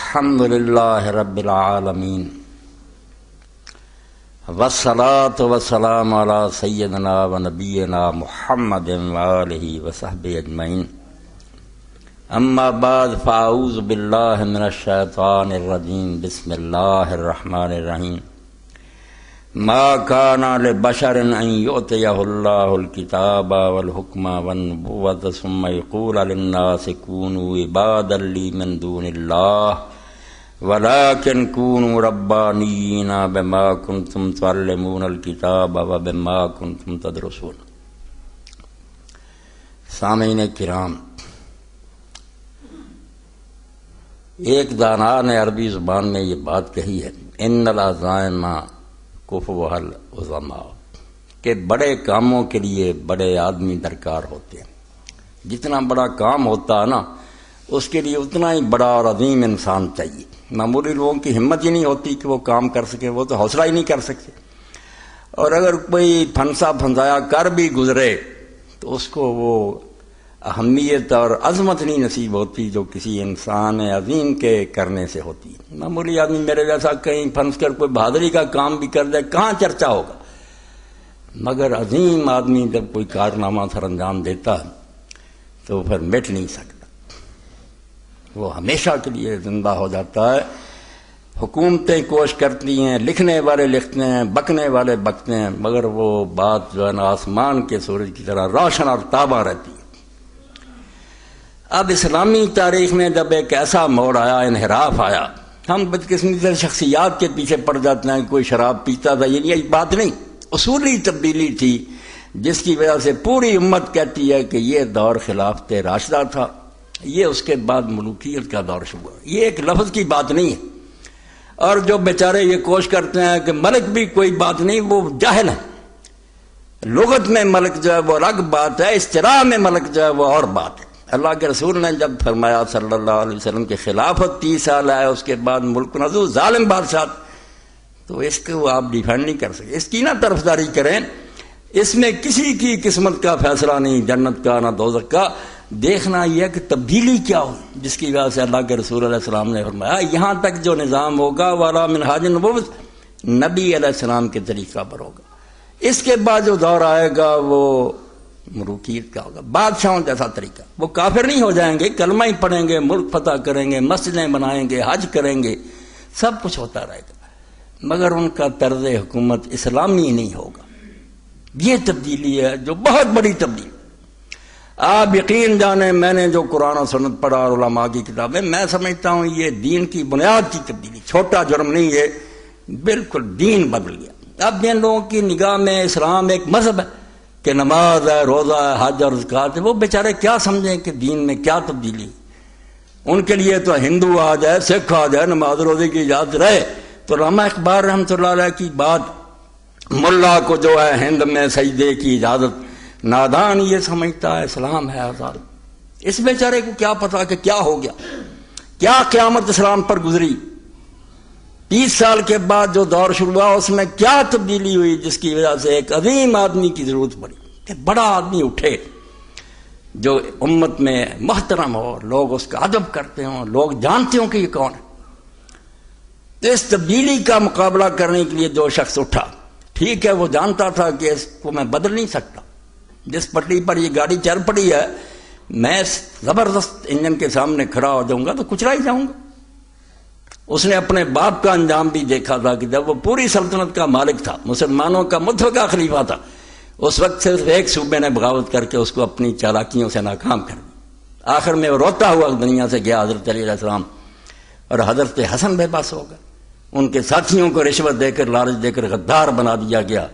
الحمد للہ رب العالمین والصلاة والسلام علی سیدنا و نبینا محمد وآلہ وصحبہ اجمعین اما بعد فاعوذ باللہ من الشیطان الرجیم بسم اللہ الرحمن الرحیم ما کان لبشر ان یؤتیہ اللہ الکتاب والحکم والنبوۃ ثم یقول للناس کونوا عبادا لی من دون اللہ ولكن كونوا ربانيين بما كنتم تعلمون الكتاب وبما كنتم تدرسون۔ سامعین کرام، ایک دانا نے عربی زبان میں یہ بات کہی ہے، ان العزائم کفوها العظماء، کہ بڑے کاموں کے لیے بڑے آدمی درکار ہوتے ہیں۔ جتنا بڑا کام ہوتا ہے نا، اس کے لیے اتنا ہی بڑا اور عظیم انسان چاہیے۔ معمولی لوگوں کی ہمت ہی نہیں ہوتی کہ وہ کام کر سکے، وہ تو حوصلہ ہی نہیں کر سکتے، اور اگر کوئی پھنسا پھنسایا کر بھی گزرے تو اس کو وہ اہمیت اور عظمت نہیں نصیب ہوتی جو کسی انسان عظیم کے کرنے سے ہوتی ہے۔ معمولی آدمی میرے جیسا کہیں پھنس کر کوئی بہادری کا کام بھی کر دے، کہاں چرچا ہوگا، مگر عظیم آدمی جب کوئی کارنامہ سر انجام دیتا ہے تو پھر مٹ نہیں سکتا، وہ ہمیشہ کے لیے زندہ ہو جاتا ہے۔ حکومتیں کوشش کرتی ہیں، لکھنے والے لکھتے ہیں، بکنے والے بکتے ہیں، مگر وہ بات جو ہے نا آسمان کے سورج کی طرح روشن اور تاباں رہتی ہے۔ اب اسلامی تاریخ میں جب ایک ایسا موڑ آیا، انحراف آیا، ہم بدقسمتی شخصیات کے پیچھے پڑ جاتے ہیں، کوئی شراب پیتا تھا، یہ بات نہیں، اصولی تبدیلی تھی جس کی وجہ سے پوری امت کہتی ہے کہ یہ دور خلافت راشدہ تھا، یہ اس کے بعد ملوکیت کا دور شروع ہوا۔ یہ ایک لفظ کی بات نہیں ہے، اور جو بیچارے یہ کوشش کرتے ہیں کہ ملک بھی کوئی بات نہیں، وہ جاہل ہے۔ لغت میں ملک جو ہے وہ الگ بات ہے، اصطلاح میں ملک جو ہے وہ اور بات ہے۔ اللہ کے رسول نے جب فرمایا صلی اللہ علیہ وسلم کی خلافت 30 سال ہے، اس کے بعد ملک نزو ظالم بادشاہ، تو اس کو آپ ڈیفینڈ نہیں کر سکتے، اس کی نہ طرفداری کریں، اس میں کسی کی قسمت کا فیصلہ نہیں، جنت کا نہ دوزخ کا۔ دیکھنا یہ کہ تبدیلی کیا ہو جس کی وجہ سے اللہ کے رسول علیہ السلام نے فرمایا یہاں تک جو نظام ہوگا والا منہاج النبوت، نبی علیہ السلام کے طریقہ پر ہوگا۔ اس کے بعد جو دور آئے گا وہ ملوکیت کا ہوگا، بادشاہوں جیسا طریقہ۔ وہ کافر نہیں ہو جائیں گے، کلمہ ہی پڑھیں گے، ملک فتح کریں گے، مسجدیں بنائیں گے، حج کریں گے، سب کچھ ہوتا رہے گا، مگر ان کا طرز حکومت اسلامی نہیں ہوگا۔ یہ تبدیلی ہے جو بہت بڑی تبدیلی۔ آپ یقین جانیں، میں نے جو قرآن و سنت پڑھا اور علماء کی کتابیں، میں سمجھتا ہوں یہ دین کی بنیاد کی تبدیلی، چھوٹا جرم نہیں ہے، بالکل دین بدل گیا۔ اب جن لوگوں کی نگاہ میں اسلام ایک مذہب ہے کہ نماز ہے، روزہ ہے، حج اور زکوٰۃ ہے، وہ بیچارے کیا سمجھیں کہ دین میں کیا تبدیلی ہے۔ ان کے لیے تو ہندو آ جائے، سکھ آ جائے، نماز روزے کی اجازت رہے تو علامہ اقبال رحمۃ اللہ علیہ کی بات، ملا کو جو ہے ہند میں سجدے کی اجازت، نادان یہ سمجھتا ہے اسلام ہے آزاد۔ اس بیچارے کو کیا پتا کہ کیا ہو گیا، کیا قیامت اسلام پر گزری۔ 30 سال کے بعد جو دور شروع ہوا اس میں کیا تبدیلی ہوئی جس کی وجہ سے ایک عظیم آدمی کی ضرورت پڑی کہ بڑا آدمی اٹھے جو امت میں محترم ہو، لوگ اس کا ادب کرتے ہوں، لوگ جانتے ہوں کہ یہ کون ہے۔ تو اس تبدیلی کا مقابلہ کرنے کے لیے جو شخص اٹھا، ٹھیک ہے وہ جانتا تھا کہ اس کو میں بدل نہیں سکتا، جس پٹری پر یہ گاڑی چل پڑی ہے میں زبردست انجن کے سامنے کھڑا ہو جاؤں گا تو کچلا ہی جاؤں گا۔ اس نے اپنے باپ کا انجام بھی دیکھا تھا کہ جب وہ پوری سلطنت کا مالک تھا، مسلمانوں کا متفقہ خلیفہ تھا، اس وقت صرف ایک صوبے نے بغاوت کر کے اس کو اپنی چالاکیوں سے ناکام کر دیا۔ آخر میں وہ روتا ہوا دنیا سے گیا حضرت علی علیہ السلام، اور حضرت حسن بے بس ہو گئے۔ ان کے ساتھیوں کو رشوت دے کر، لالچ دے کر غدار بنا دیا گیا۔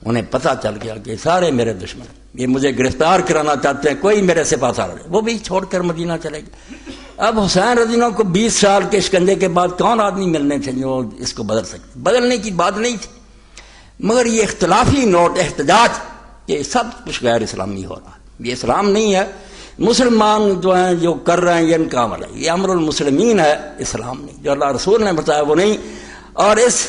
انہیں پتہ چل گیا کہ سارے میرے دشمن، یہ مجھے گرفتار کرانا چاہتے ہیں، کوئی میرے سے پاس آ رہے، وہ بھی چھوڑ کر مدینہ چلے گئے۔ اب حسین رضی اللہ عنہ کو 20 سال کے شکنجے کے بعد کون آدمی ملنے تھے جو اس کو بدل سکتے؟ بدلنے کی بات نہیں تھی، مگر یہ اختلافی نوٹ، احتجاج، یہ سب کچھ غیر اسلامی ہو رہا ہے، یہ اسلام نہیں ہے۔ مسلمان جو ہیں جو کر رہے ہیں یہ ان کا عمل ہے، یہ امر المسلمین ہے، اسلام نہیں، جو اللہ رسول نے بتایا وہ نہیں۔ اور اس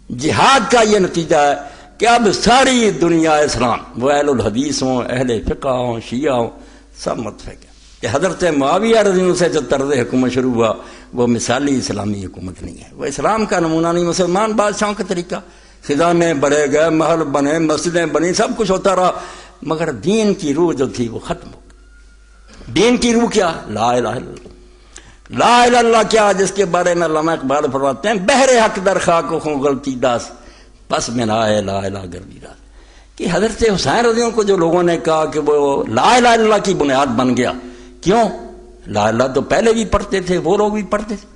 جہاد کا یہ نتیجہ ہے کہ اب ساری دنیا اسلام، وہ اہل الحدیث ہوں، اہل فقہ ہوں، شیعہ ہوں، سب متفق ہے کہ حضرت معاویہ رضی اللہ عنہ سے جو طرز حکومت شروع ہوا وہ مثالی اسلامی حکومت نہیں ہے، وہ اسلام کا نمونہ نہیں، مسلمان بادشاہوں کا طریقہ، خزانے بڑھے گئے، محل بنے، مسجدیں بنی، سب کچھ ہوتا رہا، مگر دین کی روح جو تھی وہ ختم ہو گئی۔ دین کی روح کیا؟ لا الہ الا اللہ۔ لا الہ الا اللہ کیا؟ جس کے بارے میں علامہ اقبال فرماتے ہیں بہر حق در خاک و خوں غلطی داس پس میں لا الہ گردی راز، کہ حضرت حسین رضی اللہ عنہ کو جو لوگوں نے کہا کہ وہ لا الہ الا اللہ کی بنیاد بن گیا، کیوں؟ لا الہ تو پہلے بھی پڑھتے تھے، وہ لوگ بھی پڑھتے تھے،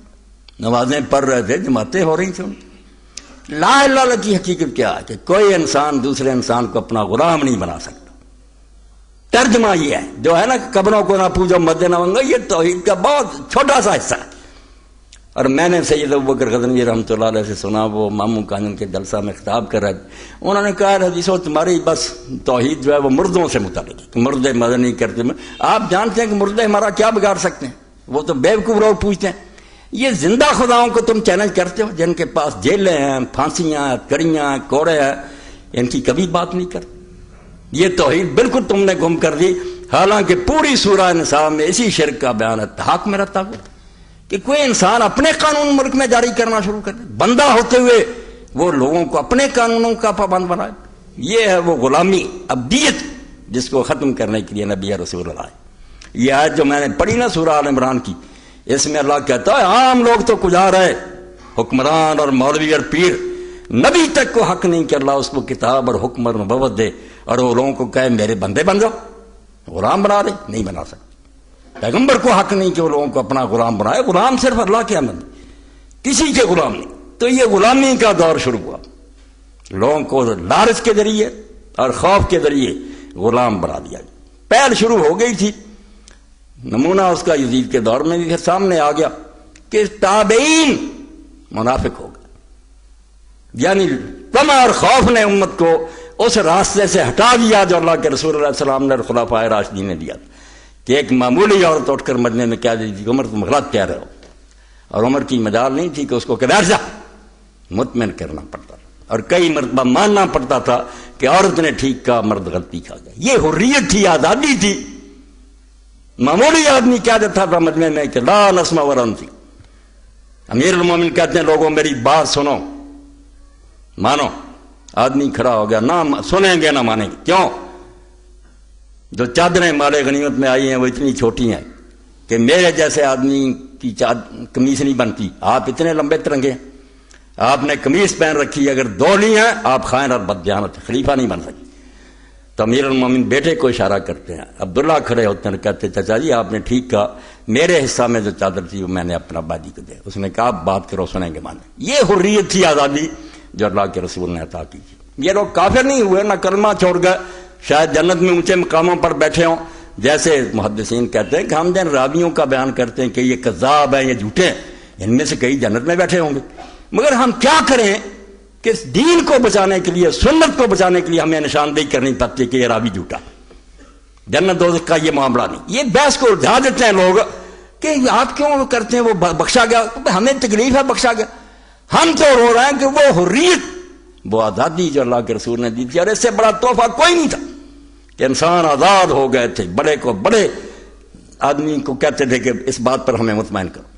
نمازیں پڑھ رہے تھے، جماعتیں ہو رہی تھیں۔ لا الہ الا اللہ کی حقیقت کیا ہے کہ کوئی انسان دوسرے انسان کو اپنا غلام نہیں بنا سکتا۔ ترجمہ یہ ہے جو ہے نا قبروں کو نہ پوجو مد نہ منگو، یہ توحید کا بہت چھوٹا سا حصہ ہے۔ اور میں نے سید ابوبکر غزنوی رحمۃ اللہ علیہ سے سنا، وہ ماموں کانن کے جلسہ میں خطاب کر رہے تھے، انہوں نے کہا حدیثوں تمہاری بس توحید جو ہے وہ مردوں سے متعلق ہے کہ مردے مدد نہیں کرتے۔ آپ جانتے ہیں کہ مردے ہمارا کیا بگاڑ سکتے ہیں؟ وہ تو بیوقوف لوگ پوچھتے ہیں۔ یہ زندہ خداؤں کو تم چیلنج کرتے ہو جن کے پاس جیلیں ہیں، پھانسیاں، کڑیاں، کوڑے ہیں، ان کی کبھی بات نہیں کرتے۔ یہ توحید بالکل تم نے گم کر دی، حالانکہ پوری سورہ نساء میں اسی شرک کا بیان ہے۔ حق میں رہتا ہوا کہ کوئی انسان اپنے قانون ملک میں جاری کرنا شروع کر دے، بندہ ہوتے ہوئے وہ لوگوں کو اپنے قانونوں کا پابند بنائے، یہ ہے وہ غلامی، عبدیت، جس کو ختم کرنے کے لیے نبی رسول اللہ ہے۔ یہ آیت جو میں نے پڑھی نا سورہ آل عمران کی، اس میں اللہ کہتا ہے عام لوگ تو کجا رہے، حکمران اور مولوی اور پیر، نبی تک کو حق نہیں کہ اللہ اس کو کتاب اور حکم اور نبوت دے اور وہ لوگوں کو کہے میرے بندے بن جاؤ، غلام بنا دے، نہیں بنا سکتے۔ پیغمبر کو حق نہیں کہ وہ لوگوں کو اپنا غلام بنائے، غلام صرف اللہ کے بندے، کسی کے غلام نہیں۔ تو یہ غلامی کا دور شروع ہوا، لوگوں کو لالچ کے ذریعے اور خوف کے ذریعے غلام بنا دیا گیا۔ پہل شروع ہو گئی تھی، نمونہ اس کا یزید کے دور میں بھی سامنے آ گیا کہ تابعین منافق ہو گئے، یعنی طمع اور خوف نے امت کو اس راستے سے ہٹا دیا جو اللہ کے رسول اللہ علیہ السلام نے اور خلفائے راشدین نے دیا تھا، کہ ایک معمولی عورت اٹھ کر مدینے میں کہہ دیتی کہ عمر تم غلط کہہ رہے ہو، اور عمر کی مجال نہیں تھی کہ اس کو بیٹھ جا، مطمئن کرنا پڑتا تھا، اور کئی مرتبہ ماننا پڑتا تھا کہ عورت نے ٹھیک کہا، مرد غلطی کھا گیا۔ یہ حریت تھی، آزادی تھی۔ معمولی آدمی کہہ دیتا تھا مدینے میں کہ لا نسمع ولا نطیع۔ امیر المومنین کہتے ہیں لوگوں میری بات سنو، مانو۔ آدمی کھڑا ہو گیا، نہ سنیں گے نہ مانیں گے۔ کیوں؟ جو چادریں مال غنیمت میں آئی ہیں وہ اتنی چھوٹی ہیں کہ میرے جیسے آدمی کی قمیص نہیں بنتی، آپ اتنے لمبے ترنگے ہیں، آپ نے قمیص پہن رکھی، اگر دو لی ہیں آپ خائن اور بددیانت، خلیفہ نہیں بن سکتے۔ تو امیر المومنین بیٹے کو اشارہ کرتے ہیں، عبداللہ کھڑے ہوتے ہیں، کہتے چچا جی آپ نے ٹھیک کہا، میرے حصہ میں جو چادر تھی وہ میں نے اپنا بادی کو دے۔ اس نے کہا آپ بات کرو، سنیں گے مانیں۔ یہ حریت تھی، آزادی جو اللہ کے رسول نے عطا کی تھی۔ یہ لوگ کافر نہیں ہوئے، نہ کلمہ چھوڑ گئے، شاید جنت میں اونچے مقاموں پر بیٹھے ہوں، جیسے محدثین کہتے ہیں کہ ہم جن راویوں کا بیان کرتے ہیں کہ یہ کذاب ہیں، یہ جھوٹے ہیں، ان میں سے کئی جنت میں بیٹھے ہوں گے، مگر ہم کیا کریں کہ دین کو بچانے کے لیے، سنت کو بچانے کے لیے ہمیں نشاندہی کرنی پڑتی ہے کہ یہ راوی جھوٹا، جنت دوزخ کا یہ معاملہ نہیں۔ یہ بحث کو الجھا دیتے ہیں لوگ کہ آپ کیوں کرتے ہیں، وہ بخشا گیا، ہمیں تکلیف ہے بخشا گیا۔ ہم تو رو رہے ہیں کہ وہ حریت، وہ آزادی جو اللہ کے رسول نے دی تھی، اور اس سے بڑا تحفہ کوئی نہیں تھا کہ انسان آزاد ہو گئے تھے۔ بڑے کو بڑے آدمی کو کہتے تھے کہ اس بات پر ہمیں مطمئن کرو،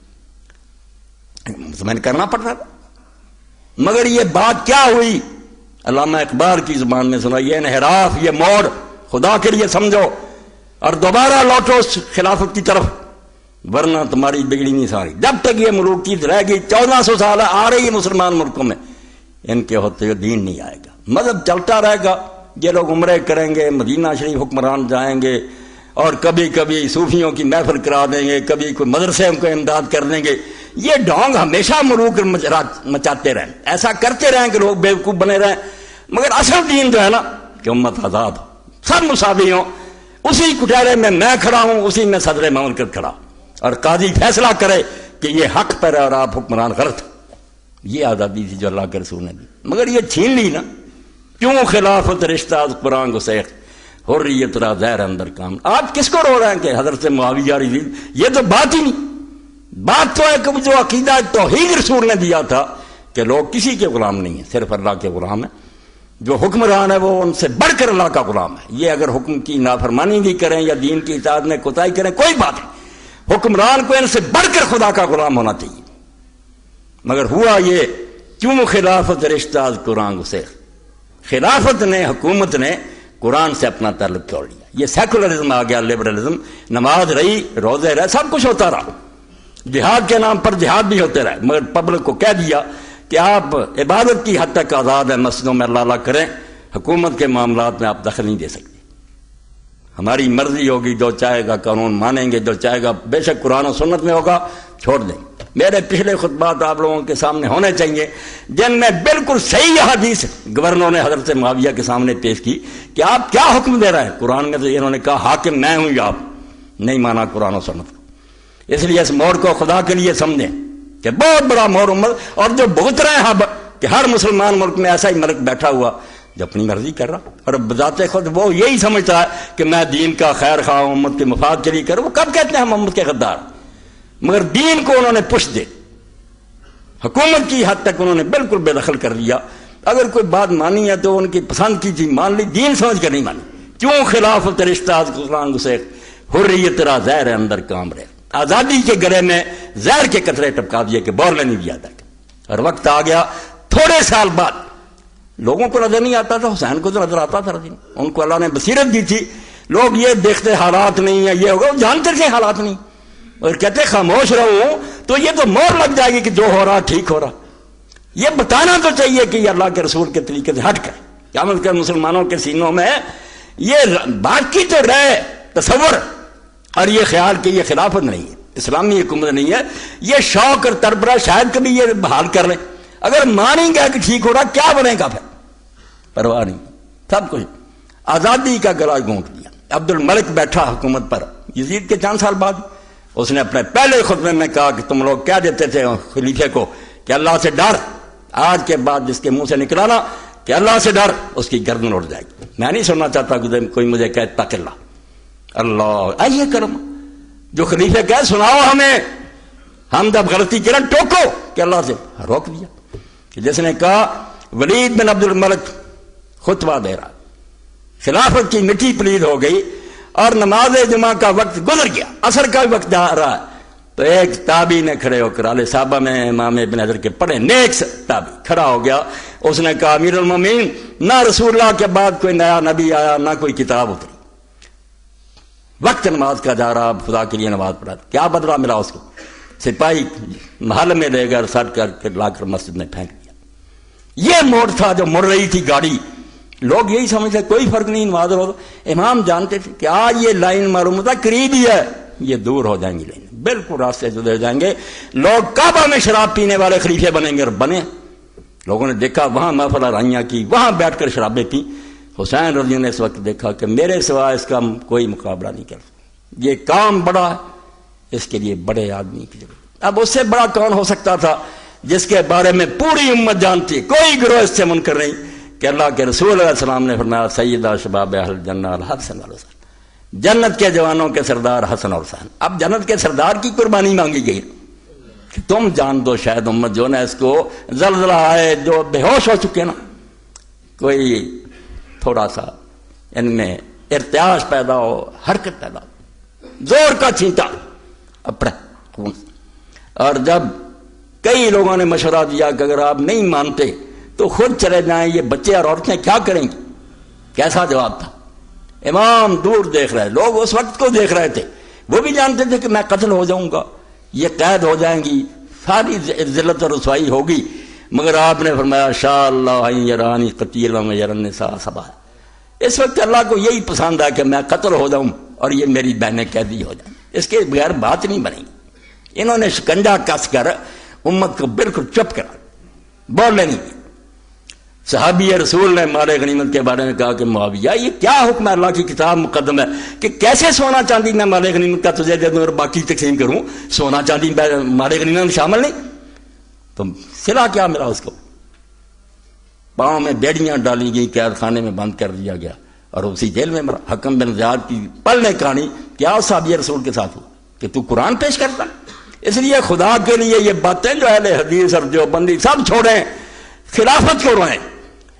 مطمئن کرنا پڑتا تھا۔ مگر یہ بات کیا ہوئی؟ علامہ اقبال کی زبان میں سنا، یہ انحراف، یہ موڑ خدا کے لیے سمجھو اور دوبارہ لوٹو اس خلافت کی طرف، ورنہ تمہاری بگڑی نہیں ساری۔ جب تک یہ ملوک چیز رہ گئی، 1400 سال آ رہی ہے مسلمان ملکوں میں، ان کے ہوتے ہوئے دین نہیں آئے گا، مذہب چلتا رہے گا۔ یہ لوگ عمرے کریں گے، مدینہ شریف حکمران جائیں گے، اور کبھی کبھی صوفیوں کی محفل کرا دیں گے، کبھی کوئی مدرسے ان کو امداد کر دیں گے۔ یہ ڈھونگ ہمیشہ ملوک مچاتے رہیں، ایسا کرتے رہیں کہ لوگ بیوقوف بنے رہیں، مگر اصل دین جو ہے نا کہ امت آزاد ہو، سب مساوی ہوں، اسی کٹہرے میں میں کھڑا ہوں، اسی میں صدر مملکت کھڑا، اور قاضی فیصلہ کرے کہ یہ حق پر ہے اور آپ حکمران غلط۔ یہ آزادی تھی جو اللہ کے رسول نے دی، مگر یہ چھین لی نا۔ کیوں خلافت رشتہ از قرآن کو سیخ، حریت را زہر اندر کام۔ آپ کس کو رو رہے ہیں کہ حضرت معاویہ رضی؟ یہ تو بات ہی نہیں۔ بات تو ہے کہ جو عقیدہ توحید رسول نے دیا تھا کہ لوگ کسی کے غلام نہیں ہیں، صرف اللہ کے غلام ہیں، جو حکمران ہے وہ ان سے بڑھ کر اللہ کا غلام ہے۔ یہ اگر حکم کی نافرمانی بھی کریں یا دین کی اطاعت میں کوتاہی کریں کوئی بات نہیں، حکمران کو ان سے بڑھ کر خدا کا غلام ہونا چاہیے، مگر ہوا یہ کیوں خلافت رشتہ قرآن گسیخ، خلافت نے، حکومت نے قرآن سے اپنا تعلق توڑ لیا، یہ سیکولرزم آ گیا، لبرلزم، نماز رہی، روزے رہے، سب کچھ ہوتا رہا، جہاد کے نام پر جہاد بھی ہوتے رہے، مگر پبلک کو کہہ دیا کہ آپ عبادت کی حد تک آزاد ہیں، مسجدوں میں اللہ اللہ کریں، حکومت کے معاملات میں آپ دخل نہیں دے سکتے، ہماری مرضی ہوگی، جو چاہے گا قانون مانیں گے، جو چاہے گا بے شک قرآن و سنت میں ہوگا چھوڑ دیں گے۔ میرے پچھلے خطبات آپ لوگوں کے سامنے ہونے چاہیے جن میں بالکل صحیح حدیث گورنر نے حضرت معاویہ کے سامنے پیش کی کہ آپ کیا حکم دے رہے ہیں، قرآن میں تو انہوں نے کہا حاکم میں ہوں یا آپ، نہیں مانا قرآن و سنت کو۔ اس لیے اس موڑ کو خدا کے لیے سمجھیں کہ بہت بڑا موڑ امت، اور جو بھگت رہے ہیں اب کہ ہر مسلمان ملک میں ایسا ہی ملک بیٹھا ہوا جو اپنی مرضی کر رہا، اور بذات خود وہ یہی سمجھتا ہے کہ میں دین کا خیر خواہ ہوں، امت کے مفاد کے لیے کروں۔ وہ کب کہتے ہیں ہم امت کے غدار، مگر دین کو انہوں نے پش دے، حکومت کی حد تک انہوں نے بالکل بے دخل کر لیا۔ اگر کوئی بات مانی ہے تو ان کی پسند کی چیز مان لی، دین سمجھ کر نہیں مانی۔ کیوں خلافت رشتہ قرآن سے حریت تیرا زہر ہے اندر کام رہے، آزادی کے گلے میں زہر کے قطرے ٹپکا دیے کہ بور لینی بھی آتا ہے۔ اور وقت آ گیا، تھوڑے سال بعد لوگوں کو نظر نہیں آتا تھا، حسین کو تو نظر آتا تھا، ان کو اللہ نے بصیرت دی تھی، لوگ یہ دیکھتے حالات نہیں ہیں، یہ ہوگا، جانتے تھے حالات نہیں، اور کہتے خاموش رہو تو یہ تو مور لگ جائے گی کہ جو ہو رہا ٹھیک ہو رہا۔ یہ بتانا تو چاہیے کہ یہ اللہ کے رسول کے طریقے سے ہٹ کر قیامت کے مسلمانوں کے سینوں میں یہ باقی تو رہے تصور اور یہ خیال کہ یہ خلافت نہیں ہے، اسلامی حکومت نہیں ہے، یہ شوق اور تربرہ شاید کبھی یہ بحال کر لیں۔ اگر مانیں گے کہ ٹھیک ہو رہا، کیا بنے گا پھر؟ پرواہ نہیں، سب کچھ آزادی کا گلا گھونٹ دیا۔ عبد الملک بیٹھا حکومت پر یزید کے چند سال بعد، اس نے اپنے پہلے خطبے میں کہا کہ تم لوگ کیا دیتے تھے خلیفے کو کہ اللہ سے ڈر، آج کے بعد جس کے منہ سے نکلانا کہ اللہ سے ڈر، اس کی گردن اڑ جائے گی۔ میں نہیں سننا چاہتا کہ کوئی مجھے کہے تق اللہ، اللہ آئیے کرم، جو خلیفے کہے سناؤ ہمیں، ہم جب غلطی کریں ٹوکو، کہ اللہ سے روک دیا۔ کہ جس نے کہا ولید بن عبد الملک خطبہ دے رہا، خلافت کی مٹی پلید ہو گئی اور نماز جمعہ کا وقت گزر گیا، عصر کا بھی وقت آ رہا ہے، تو ایک تابعی نے کھڑے ہو کر علیہ صحابہ میں امام ابن حجر کے پڑھے نیک تابعی کھڑا ہو گیا، اس نے کہا امیر المومنین، نہ رسول اللہ کے بعد کوئی نیا نبی آیا، نہ کوئی کتاب اتری، وقت نماز کا جا رہا، خدا کے لیے نماز پڑھا، کیا بدلہ ملا اس کو؟ سپاہی محل میں لے کر سر کر کے لا کر مسجد میں پھینک دیا۔ یہ موڑ تھا جو مڑ رہی تھی گاڑی، لوگ یہی سمجھتے کوئی فرق نہیں، نماز روز، امام جانتے تھے کہ آج یہ لائن معلوم ہوتا قریب ہی ہے، یہ دور ہو جائیں گی لائن، بالکل راستے سے جائیں گے، لوگ کعبہ میں شراب پینے والے خلیفے بنیں گے، اور بنے۔ لوگوں نے دیکھا وہاں محفل رائیاں کی، وہاں بیٹھ کر شرابیں پی۔ حسین رضی اللہ نے اس وقت دیکھا کہ میرے سوا اس کا کوئی مقابلہ نہیں کر سکتا، یہ کام بڑا ہے، اس کے لیے بڑے آدمی کی ضرورت۔ اب اس سے بڑا کون ہو سکتا تھا جس کے بارے میں پوری امت جانتی ہے، کوئی گروہ اس سے منکر نہیں، کہ اللہ کے رسول علیہ السلام نے فرمایا سیدہ شباب اہل جنہ الحسن والحسین، جنت کے جوانوں کے سردار حسن اور حسین۔ اب جنت کے سردار کی قربانی مانگی گئی کہ تم جان دو، شاید امت جو نا اس کو زلزلہ آئے، جو بے ہوش ہو چکے نا، کوئی تھوڑا سا ان میں ارتعاش پیدا ہو، حرکت پیدا ہو، زور کا چھینٹا اپنا خون۔ اور جب کئی لوگوں نے مشورہ دیا کہ اگر آپ نہیں مانتے تو خود چلے جائیں، یہ بچے اور عورتیں کیا کریں گی، کیسا جواب تھا؟ امام دور دیکھ رہے، لوگ اس وقت کو دیکھ رہے تھے، وہ بھی جانتے تھے کہ میں قتل ہو جاؤں گا، یہ قید ہو جائیں گی، ساری ذلت اور رسوائی ہوگی، مگر آپ نے فرمایا شاء اللہ یرانی قتیلا یرى النساء صبا۔ اس وقت اللہ کو یہی پسند ہے کہ میں قتل ہو جاؤں اور یہ میری بہنیں قیدی ہو جائیں، اس کے بغیر بات نہیں بنے گی۔ انہوں نے شکنجہ کس کر امت کو بالکل چپ کرا، بولنے نہیں دیا۔ صحابی رسول نے مال غنیمت کے بارے میں کہا کہ معاویہ یہ کیا حکم ہے، اللہ کی کتاب مقدم ہے کہ کیسے سونا چاندی میں مال غنیمت کا تجھے دے دوں اور باقی تقسیم کروں، سونا چاندی مال غنیمت میں شامل نہیں، تو صلہ کیا ملا اس کو؟ پاؤں میں بیڑیاں ڈالی گئی، قید خانے میں بند کر دیا گیا اور اسی جیل میں مرا۔ حکم بن زیاد کی پل نے کہانی کیا صحابی رسول کے ساتھ ہوا کہ تو قرآن پیش کرتا۔ اس لیے خدا کے لیے یہ باتیں جو اہل حدیث اور جو بندی سب چھوڑیں، خلافت کو روئیں۔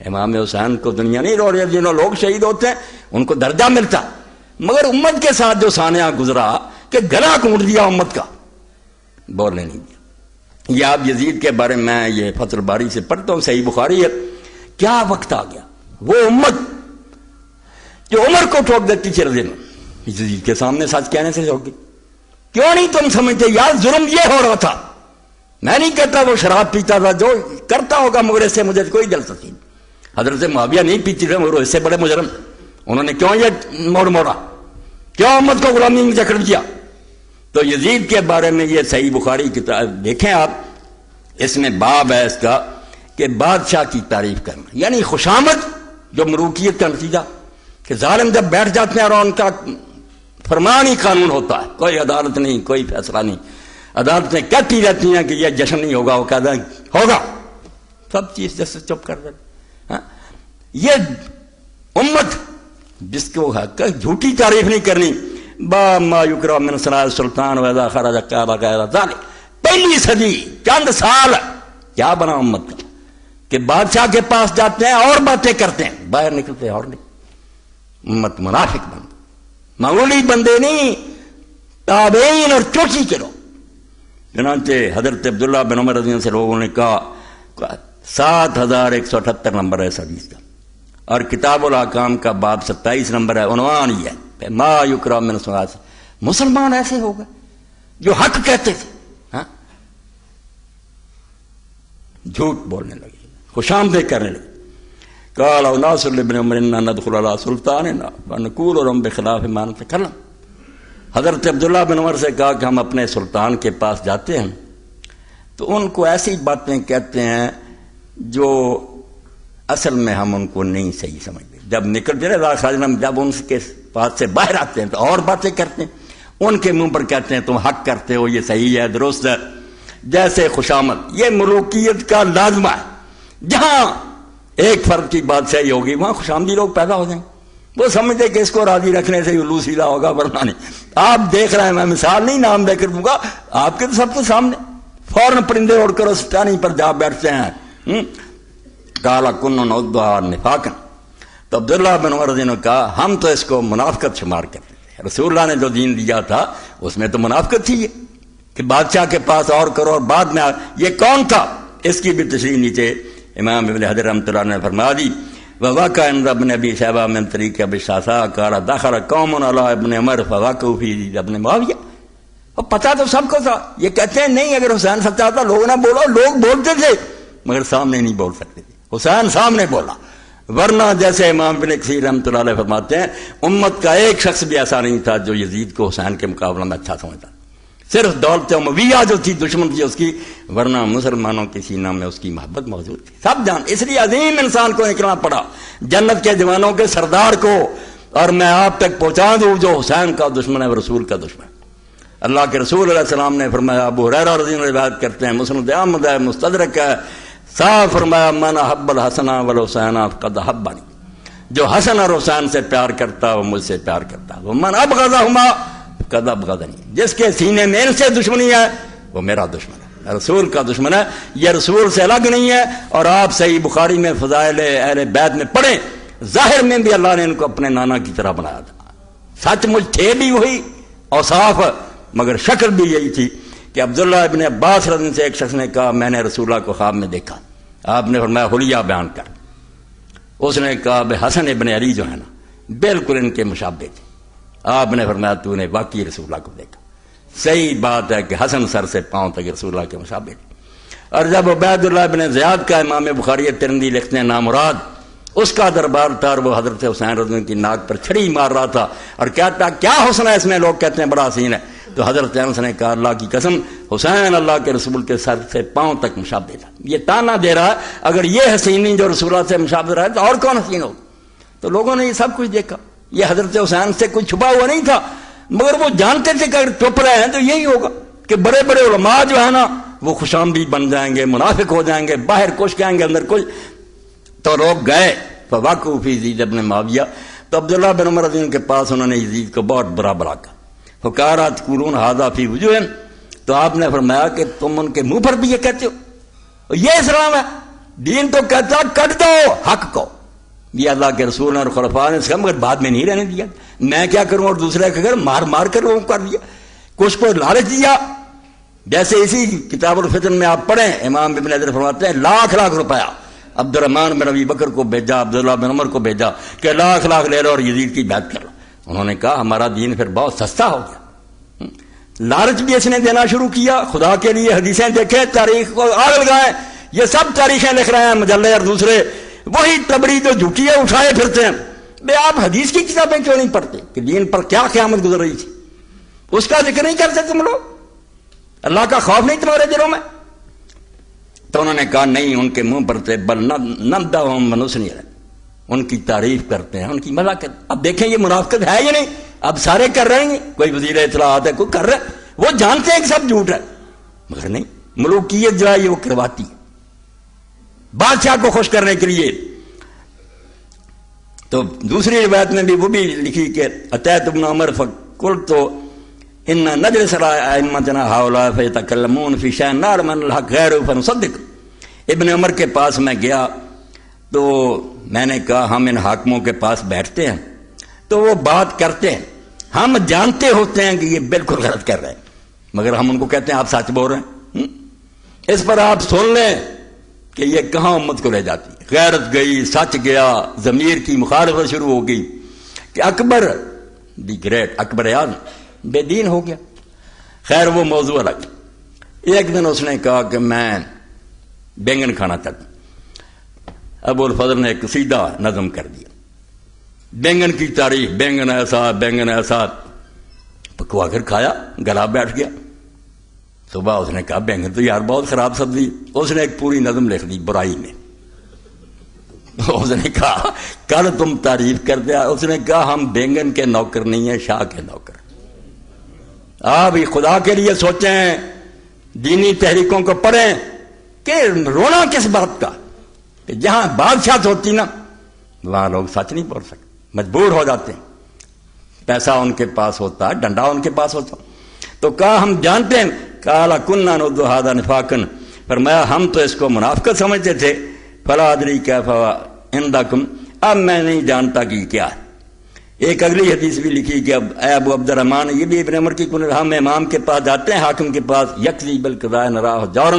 امام حسین کو دنیا نہیں رو رہی، جنہوں لوگ شہید ہوتے ہیں ان کو درجہ ملتا، مگر امت کے ساتھ جو سانحہ گزرا کہ گلا گھونٹ دیا امت کا، بولنے نہیں دیا۔ یہ آپ یزید کے بارے میں یہ فتح الباری سے پڑھتا ہوں، صحیح بخاری ہے، کیا وقت آ گیا وہ امت جو عمر کو ٹھوک دیتی تھی رضی اللہ، یزید کے سامنے سچ کہنے سے ٹھوک گئی۔ کیوں نہیں تم سمجھتے یار ظلم یہ ہو رہا تھا؟ میں نہیں کہتا وہ شراب پیتا تھا، جو کرتا ہوگا، مگر اس سے مجھے کوئی دلچسپی نہیں۔ حضرت معاویہ نہیں پیتی تھے مگر اس سے بڑے مجرم، انہوں نے کیوں یہ موڑ موڑا، کیوں امت کو غلامی میں جکڑ دیا؟ تو یزید کے بارے میں یہ صحیح بخاری کتاب دیکھیں آپ، اس میں باب ہے اس کا کہ بادشاہ کی تعریف کرنا، یعنی خوشامد جو ملوکیت کا نتیجہ، کہ ظالم جب بیٹھ جاتے ہیں اور ان کا فرمان ہی قانون ہوتا ہے، کوئی عدالت نہیں، کوئی فیصلہ نہیں، عدالتیں کہتی رہتی ہیں کہ یہ جشن نہیں ہوگا، وہ کہتے ہیں ہوگا، سب چیز جیسے چپ کر دیتے۔ یہ امت جس کو جھوٹی تعریف نہیں کرنی، با ما یکرہ من صلاح السلطان وَإِذَا خَرَجَ قَالَ غَيْرَ ذَلِكَ، پہلی صدی چند سال کیا بنا امت کا کہ بادشاہ کے پاس جاتے ہیں اور باتیں کرتے ہیں، باہر نکلتے ہیں اور نہیں۔ امت منافق بن، معمولی بندے نہیں، تابعین اور چوٹی کے لوگ۔ چنانچہ حضرت عبداللہ بن عمر رضی اللہ سے لوگوں نے کہا 7178 نمبر ہے اس حدیث کا، اور کتاب الاحکام کا باب 27 نمبر ہے، عنوان یہ ہے ما یکرہ من الصلاۃ۔ مسلمان ایسے ہو گئے جو حق کہتے تھے، جھوٹ بولنے لگے، خوشامدیں کرنے لگے۔ قال اناس لابن عمر انا ندخل على سلطاننا ونقول لهم بخلاف ما نتكلم۔ حضرت عبداللہ بن عمر سے کہا کہ ہم اپنے سلطان کے پاس جاتے ہیں تو ان کو ایسی باتیں کہتے ہیں جو اصل میں ہم ان کو نہیں صحیح سمجھتے، جب نکل جب ان کے پاس سے باہر آتے ہیں تو اور باتیں کرتے ہیں، ان کے منہ پر کہتے ہیں تم حق کرتے ہو، یہ صحیح ہے، درست ہے۔ جیسے خوشامد یہ ملوکیت کا لازمہ ہے، جہاں ایک فرد کی بات صحیح ہوگی وہاں خوشامدی لوگ پیدا ہو جائیں گے۔ وہ سمجھتے کہ اس کو راضی رکھنے سے الو سیدھا ہوگا، ورنہ نہیں۔ آپ دیکھ رہے ہیں، میں مثال نہیں نام دے کر دوں گا، آپ کے تو سب کے سامنے فوراً پرندے اڑ کر اس ٹہنی پر جا بیٹھتے ہیں۔ کالا کن نعدھا نفاقا، تو عبداللہ بن عمر نے کہا ہم تو اس کو منافقت شمار کرتے تھے، رسول اللہ نے جو دین دیا تھا اس میں تو منافقت تھی، یہ کہ بادشاہ کے پاس اور کرو اور بعد میں یہ کون تھا؟ اس کی بھی تشریح نیچے امام ابن حجر رحمۃ اللہ نے فرما دی۔ وواقع عند ابن ابی شیبہ من طریق ابی شعثاء قال دخل قوم علی ابن عمر فوقعوا فی ابن معاویہ۔ اور پتہ تو سب کو تھا، یہ کہتے ہیں نہیں اگر حسین سچا تھا لوگوں نے بولو، لوگ بولتے تھے مگر سامنے نہیں بول سکتے تھے، حسین سامنے بولا۔ ورنہ جیسے امام ابن کثیر رحمۃ اللہ علیہ فرماتے ہیں امت کا ایک شخص بھی ایسا نہیں تھا جو یزید کو حسین کے مقابلہ میں اچھا سمجھتا، صرف دولت امویہ جو تھی دشمن تھی اس کی، ورنہ مسلمانوں کے سینہ میں اس کی محبت موجود تھی، سب جان۔ اس لیے عظیم انسان کو نکلنا پڑا، جنت کے جوانوں کے سردار کو، اور میں آپ تک پہنچا دوں جو حسین کا دشمن ہے وہ رسول کا دشمن ہے۔ اللہ کے رسول علیہ السلام نے فرمایا، ابو ہریرہ رضی اللہ عنہ روایت کرتے ہیں، مسند احمد ہے، مستدرک ہے، صاف فرمایا من احب الحسن والحسین فقد احبنی، جو حسن اور حسین سے پیار کرتا وہ مجھ سے پیار کرتا، وہ من ابغضہما فقد ابغضنی، جس کے سینے میں ان سے دشمنی ہے وہ میرا دشمن ہے، رسول کا دشمن ہے۔ یہ رسول سے الگ نہیں ہے، اور آپ صحیح بخاری میں فضائل اہل بیت میں پڑھیں، ظاہر میں بھی اللہ نے ان کو اپنے نانا کی طرح بنایا تھا، سچ مجھ تھے بھی وہی اوصاف، مگر شکل بھی یہی تھی کہ عبداللہ ابن عباس رضی اللہ عنہ سے ایک شخص نے کہا میں نے رسول اللہ کو خواب میں دیکھا، آپ نے فرمایا حلیہ بیان کر۔ اس نے کہا بے حسن ابن علی جو ہے نا بالکل ان کے مشابہ تھے، آپ نے فرمایا تو نے واقعی رسول اللہ کو دیکھا، صحیح بات ہے کہ حسن سر سے پاؤں تک رسول اللہ کے مشابہ تھے۔ اور جب عبید اللہ بن زیاد کا امام بخاری ترمذی لکھتے ہیں نامراد، اس کا دربار تھا اور وہ حضرت حسین رضی اللہ عنہ کی ناک پر چھڑی مار رہا تھا اور کہتا کیا حسن ہے اس میں، لوگ کہتے ہیں بڑا حسین ہے، تو حضرت انس نے کہا اللہ کی قسم حسین اللہ کے رسول کے سر سے پاؤں تک مشابہ تھا۔ یہ تانا دے رہا ہے اگر یہ حسین نہیں جو رسول اللہ سے مشابہ رہا ہے تو اور کون حسین ہو؟ تو لوگوں نے یہ سب کچھ دیکھا، یہ حضرت حسین سے کچھ چھپا ہوا نہیں تھا، مگر وہ جانتے تھے کہ اگر چپ رہے ہیں تو یہی ہوگا کہ بڑے بڑے علماء جو ہے نا وہ خوشامدی بن جائیں گے، منافق ہو جائیں گے، باہر کچھ کہیں گے اندر کچھ۔ تو لوگ گئے فواقعوا فی یزید ابن معاویہ، تو عبداللہ بن عمر رضی اللہ عنہ کے پاس انہوں نے یزید کو بہت برا بلا کہا، فقالت تقولون ھذا فی وجوہہم، تو آپ نے فرمایا کہ تم ان کے منہ پر بھی یہ کہتے ہو، یہ اسلام ہے؟ دین تو کہتا کٹ دو حق کو، یہ اللہ کے رسول اور خلفاء نے اس کا مگر بعد میں نہیں رہنے دیا، میں کیا کروں اور دوسرے کا گھر مار مار کر لوگوں کو کر دیا کچھ کو لالچ دیا، جیسے اسی کتاب الفتن میں آپ پڑھیں امام ابن حجر فرماتے ہیں لاکھ روپیہ عبد الرحمن بن ابی بکر کو بھیجا، عبداللہ بن عمر کو بھیجا کہ لاکھ لے لو اور یزید کی بیعت کر لو۔ انہوں نے کہا ہمارا دین پھر بہت سستا ہو گیا۔ لالچ بھی اس نے دینا شروع کیا، خدا کے لیے حدیثیں دیکھیں، تاریخ کو آگ لگائیں، یہ سب تاریخیں لکھ رہے ہیں مجلے اور دوسرے، وہی تبری جو جھوٹی ہے اٹھائے پھرتے ہیں۔ بے آپ حدیث کی کتابیں کیوں نہیں پڑھتے کہ دین پر کیا قیامت گزر رہی تھی، اس کا ذکر نہیں کرتے تم لوگ؟ اللہ کا خوف نہیں تمہارے دلوں میں؟ تو انہوں نے کہا نہیں، ان کے منہ پر تھے بل نمدہم ونثنی علیہم، ان کی تعریف کرتے ہیں، ان کی مزاح کرتے ہیں۔ اب دیکھیں یہ منافقت ہے یا نہیں؟ اب سارے کر رہے ہیں، کوئی وزیر اطلاعات ہے، کوئی کر رہا ہے، وہ جانتے ہیں کہ سب جھوٹ ہے، مگر نہیں، ملوکیت جو ہے یہ وہ کرواتی ہے بادشاہ کو خوش کرنے کے لیے۔ تو دوسری روایت میں بھی وہ بھی لکھی کہ اتیت ابن عمر فقلت ان نجلس ائمتنا هؤلاء فيتكلمون في شأن نعلم ان الحق غير فنصدق۔ ابن عمر کے پاس میں گیا تو میں نے کہا ہم ان حاکموں کے پاس بیٹھتے ہیں تو وہ بات کرتے ہیں، ہم جانتے ہوتے ہیں کہ یہ بالکل غلط کر رہے ہیں، مگر ہم ان کو کہتے ہیں آپ سچ بول رہے ہیں، اس پر آپ سن لیں کہ یہ کہاں امت کو لے جاتی ہے۔ غیرت گئی، سچ گیا، ضمیر کی مخالفت شروع ہو گئی کہ اکبر دی گریٹ، اکبر اعظم بے دین ہو گیا۔ خیر وہ موضوع الگ۔ ایک دن اس نے کہا کہ میں بینگن کھانا چاہتا ہوں۔ ابو الفضل نے ایک قصیدہ نظم کر دیا، بینگن کی تعریف، بینگن ایسا بینگن ایسا، پکوا کر کھایا، گلا بیٹھ گیا۔ صبح اس نے کہا بینگن تو یار بہت خراب سبزی، اس نے ایک پوری نظم لکھ دی برائی میں۔ اس نے کہا کل تم تعریف کر دیا، اس نے کہا ہم بینگن کے نوکر نہیں ہیں، شاہ کے نوکر۔ آپ خدا کے لیے سوچیں، دینی تحریکوں کو پڑھیں کہ رونا کس بات کا، کہ جہاں بادشاہ ہوتی نا وہاں لوگ سچ نہیں بول سکتے، مجبور ہو جاتے ہیں، پیسہ ان کے پاس ہوتا ہے، ڈنڈا ان کے پاس ہوتا۔ تو کہا ہم جانتے ہیں، قال كنا نعد هذا نفاقا، فرمایا ہم تو اس کو منافقت سمجھتے تھے، فلا ادری کیف عندکم، اب میں نہیں جانتا کہ کیا ہے۔ ایک اگلی حدیث بھی لکھی کہ اب اے ابو عبد الرحمن، یہ بھی ابن عمر کی کنت، ہم امام کے پاس جاتے ہیں، حاکم کے پاس، یقضی بالقضاء نراہ جورا،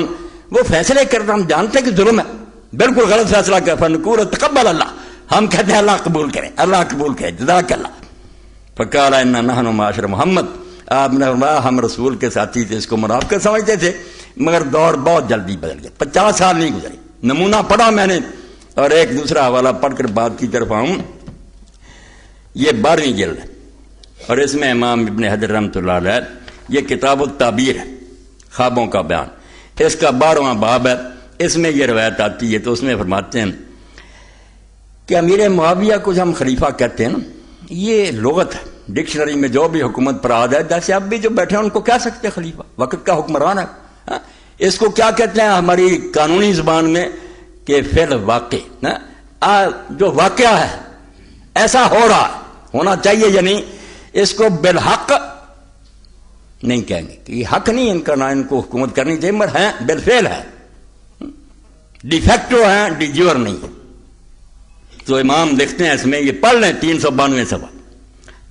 وہ فیصلے کرتا، ہم جانتے ہیں کہ ظلم ہے، بالکل غلط فیصلہ کر، فنقول تقبل اللہ، ہم کہتے ہیں اللہ قبول کرے، اللہ قبول کرے، جزاک اللہ۔ فقال ان نحن معاشر محمد، آپ نے فرمایا ہم رسول کے ساتھی تھے، اس کو منافقت سمجھتے تھے، مگر دور بہت جلدی بدل گیا، 50 سال نہیں گزرے۔ نمونہ پڑھا میں نے، اور ایک دوسرا حوالہ پڑھ کر بات کی طرف آؤں۔ یہ 12ویں جلد ہے اور اس میں امام ابن حجر رحمۃ اللہ علیہ، یہ کتاب التعبیر ہے، خوابوں کا بیان، اس کا 12واں باب ہے، اس میں یہ روایت آتی ہے۔ تو اس میں فرماتے ہیں کہ امیر معاویہ کو جو ہم خلیفہ کہتے ہیں نا، یہ لغت ہے، ڈکشنری میں جو بھی حکومت پر آ جائے، جیسے اب بھی جو بیٹھے ہیں ان کو کہہ سکتے ہیں خلیفہ، وقت کا حکمران ہے۔ اس کو کیا کہتے ہیں ہماری قانونی زبان میں کہ فعل واقع، جو واقعہ ہے ایسا ہو رہا ہے، ہونا چاہیے یا نہیں، اس کو بالحق نہیں کہیں گے کہ یہ حق نہیں ان کا، نہ ان کو حکومت کرنی چاہیے، مگر ہیں بالفعل ہے، ڈی فیکٹو ہیں، ڈی جیور نہیں ہے۔ تو امام لکھتے ہیں اس میں، یہ پڑھ لیں 392 صفحہ،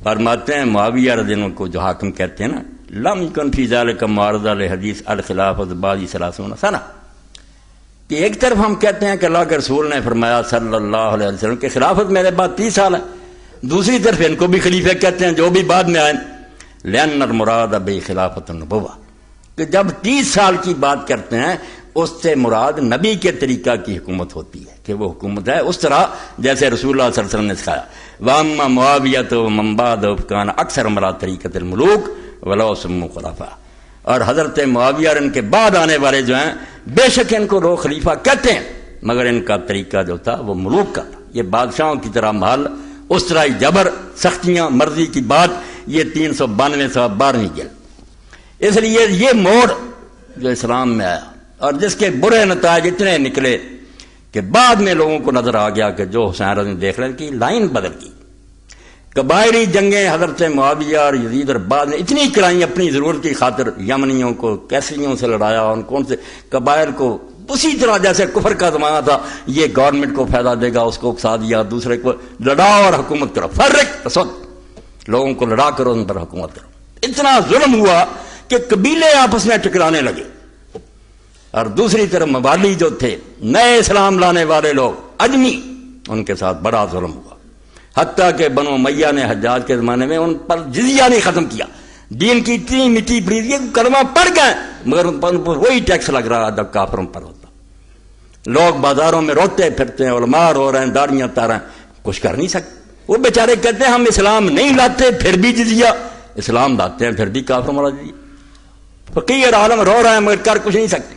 فرماتے ہیں معاویہ رضی اللہ عنہ کو جو حاکم کہتے ہیں نا، لم یکن فی ذلک معارضہ لحدیث الخلافۃ بعد 30 سنہ، کہ ایک طرف ہم کہتے ہیں کہ اللہ کے رسول نے فرمایا صلی اللہ علیہ وسلم کہ خلافت میرے بعد 30 سال ہے، دوسری طرف ان کو بھی خلیفہ کہتے ہیں جو بھی بعد میں آئے، لأن المراد بخلافۃ النبوہ، کہ جب 30 سال کی بات کرتے ہیں اس سے مراد نبی کے طریقہ کی حکومت ہوتی ہے، کہ وہ حکومت ہے اس طرح جیسے رسول اللہ صلی اللہ علیہ وسلم نے سکھایا۔ وَأَمَّا مُعَاوِيَةُ وَمَن بَعْدَهُ فَكَانَ أَكْثَرَ مَنْ طَرِيقَةِ الْمُلُوكِ وَلَوْ سَمُّوا خُلَفَاءَ، اور حضرت معاویہ اور ان کے بعد آنے والے جو ہیں، بے شک ان کو لوگ خلیفہ کہتے ہیں، مگر ان کا طریقہ جو تھا وہ ملوک کا تھا، یہ بادشاہوں کی طرح محل، اس طرح ہی جبر، سختیاں، مرضی کی بات۔ یہ 392 سے 12ویں جلد۔ اس لیے یہ موڑ جو اسلام میں آیا اور جس کے برے نتائج اتنے نکلے کہ بعد میں لوگوں کو نظر آ گیا کہ جو حسین رضی دیکھ رہے کہ لائن بدل گئی۔ قبائلی جنگیں حضرت معاویہ اور یزید اور بعد میں اتنی کرائیں اپنی ضرورت کی خاطر، یمنیوں کو کیسریوں سے لڑایا، ان کون سے قبائل کو اسی طرح جیسے کفر کا زمانہ تھا، یہ گورنمنٹ کو فائدہ دے گا اس کو اکسا دیا، دوسرے کو لڑاؤ اور حکومت کرو، فرق تصد، لوگوں کو لڑا کرو ان پر حکومت کرو۔ اتنا ظلم ہوا کہ قبیلے آپس میں ٹکرانے لگے، اور دوسری طرف موالی جو تھے نئے اسلام لانے والے لوگ اجمی، ان کے ساتھ بڑا ظلم ہوا، حتیٰ کہ بنو امیہ نے حجاج کے زمانے میں ان پر جزیہ نہیں ختم کیا، دین کی اتنی مٹی پڑی کلمہ پڑھ گئے مگر ان پر وہی ٹیکس لگ رہا جب کافروں پر ہوتا۔ لوگ بازاروں میں روتے پھرتے ہیں، علماء رو رہے ہیں، داڑیاں تار ہیں، کچھ کر نہیں سکتے۔ وہ بیچارے کہتے ہیں ہم اسلام نہیں لاتے پھر بھی جزیہ، اسلام لاتے ہیں پھر بھی کافروں والا جزیہ۔ فقیر عالم رو رہے ہیں مگر کر کچھ نہیں سکتے۔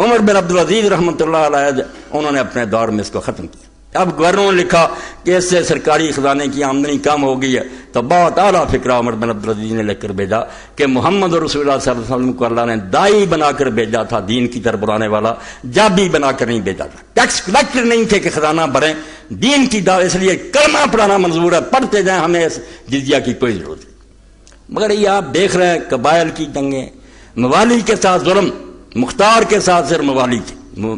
عمر بن عبدالعزیز رحمۃ اللہ علیہ انہوں نے اپنے دور میں اس کو ختم کیا۔ اب گورنروں نے لکھا کہ اس سے سرکاری خزانے کی آمدنی کم ہو گئی ہے، تو بہت اعلیٰ فکرہ عمر بن عبدالعزیز نے لکھ کر بھیجا کہ محمد رسول اللہ صلی اللہ علیہ وسلم کو اللہ نے دائی بنا کر بھیجا تھا، دین کی طرف بلانے والا، جابی بنا کر نہیں بھیجا تھا، ٹیکس کلیکٹر نہیں تھے کہ خزانہ بھریں، دین کی دعوت، اس لیے کلمہ پڑھانا منظور ہے، پڑھتے جائیں، ہمیں اس جزیہ کی کوئی ضرورت نہیں۔ مگر یہ آپ دیکھ رہے ہیں قبائل کی جنگیں، موالی کے ساتھ ظلم، مختار کے ساتھ صرف موالی تھے،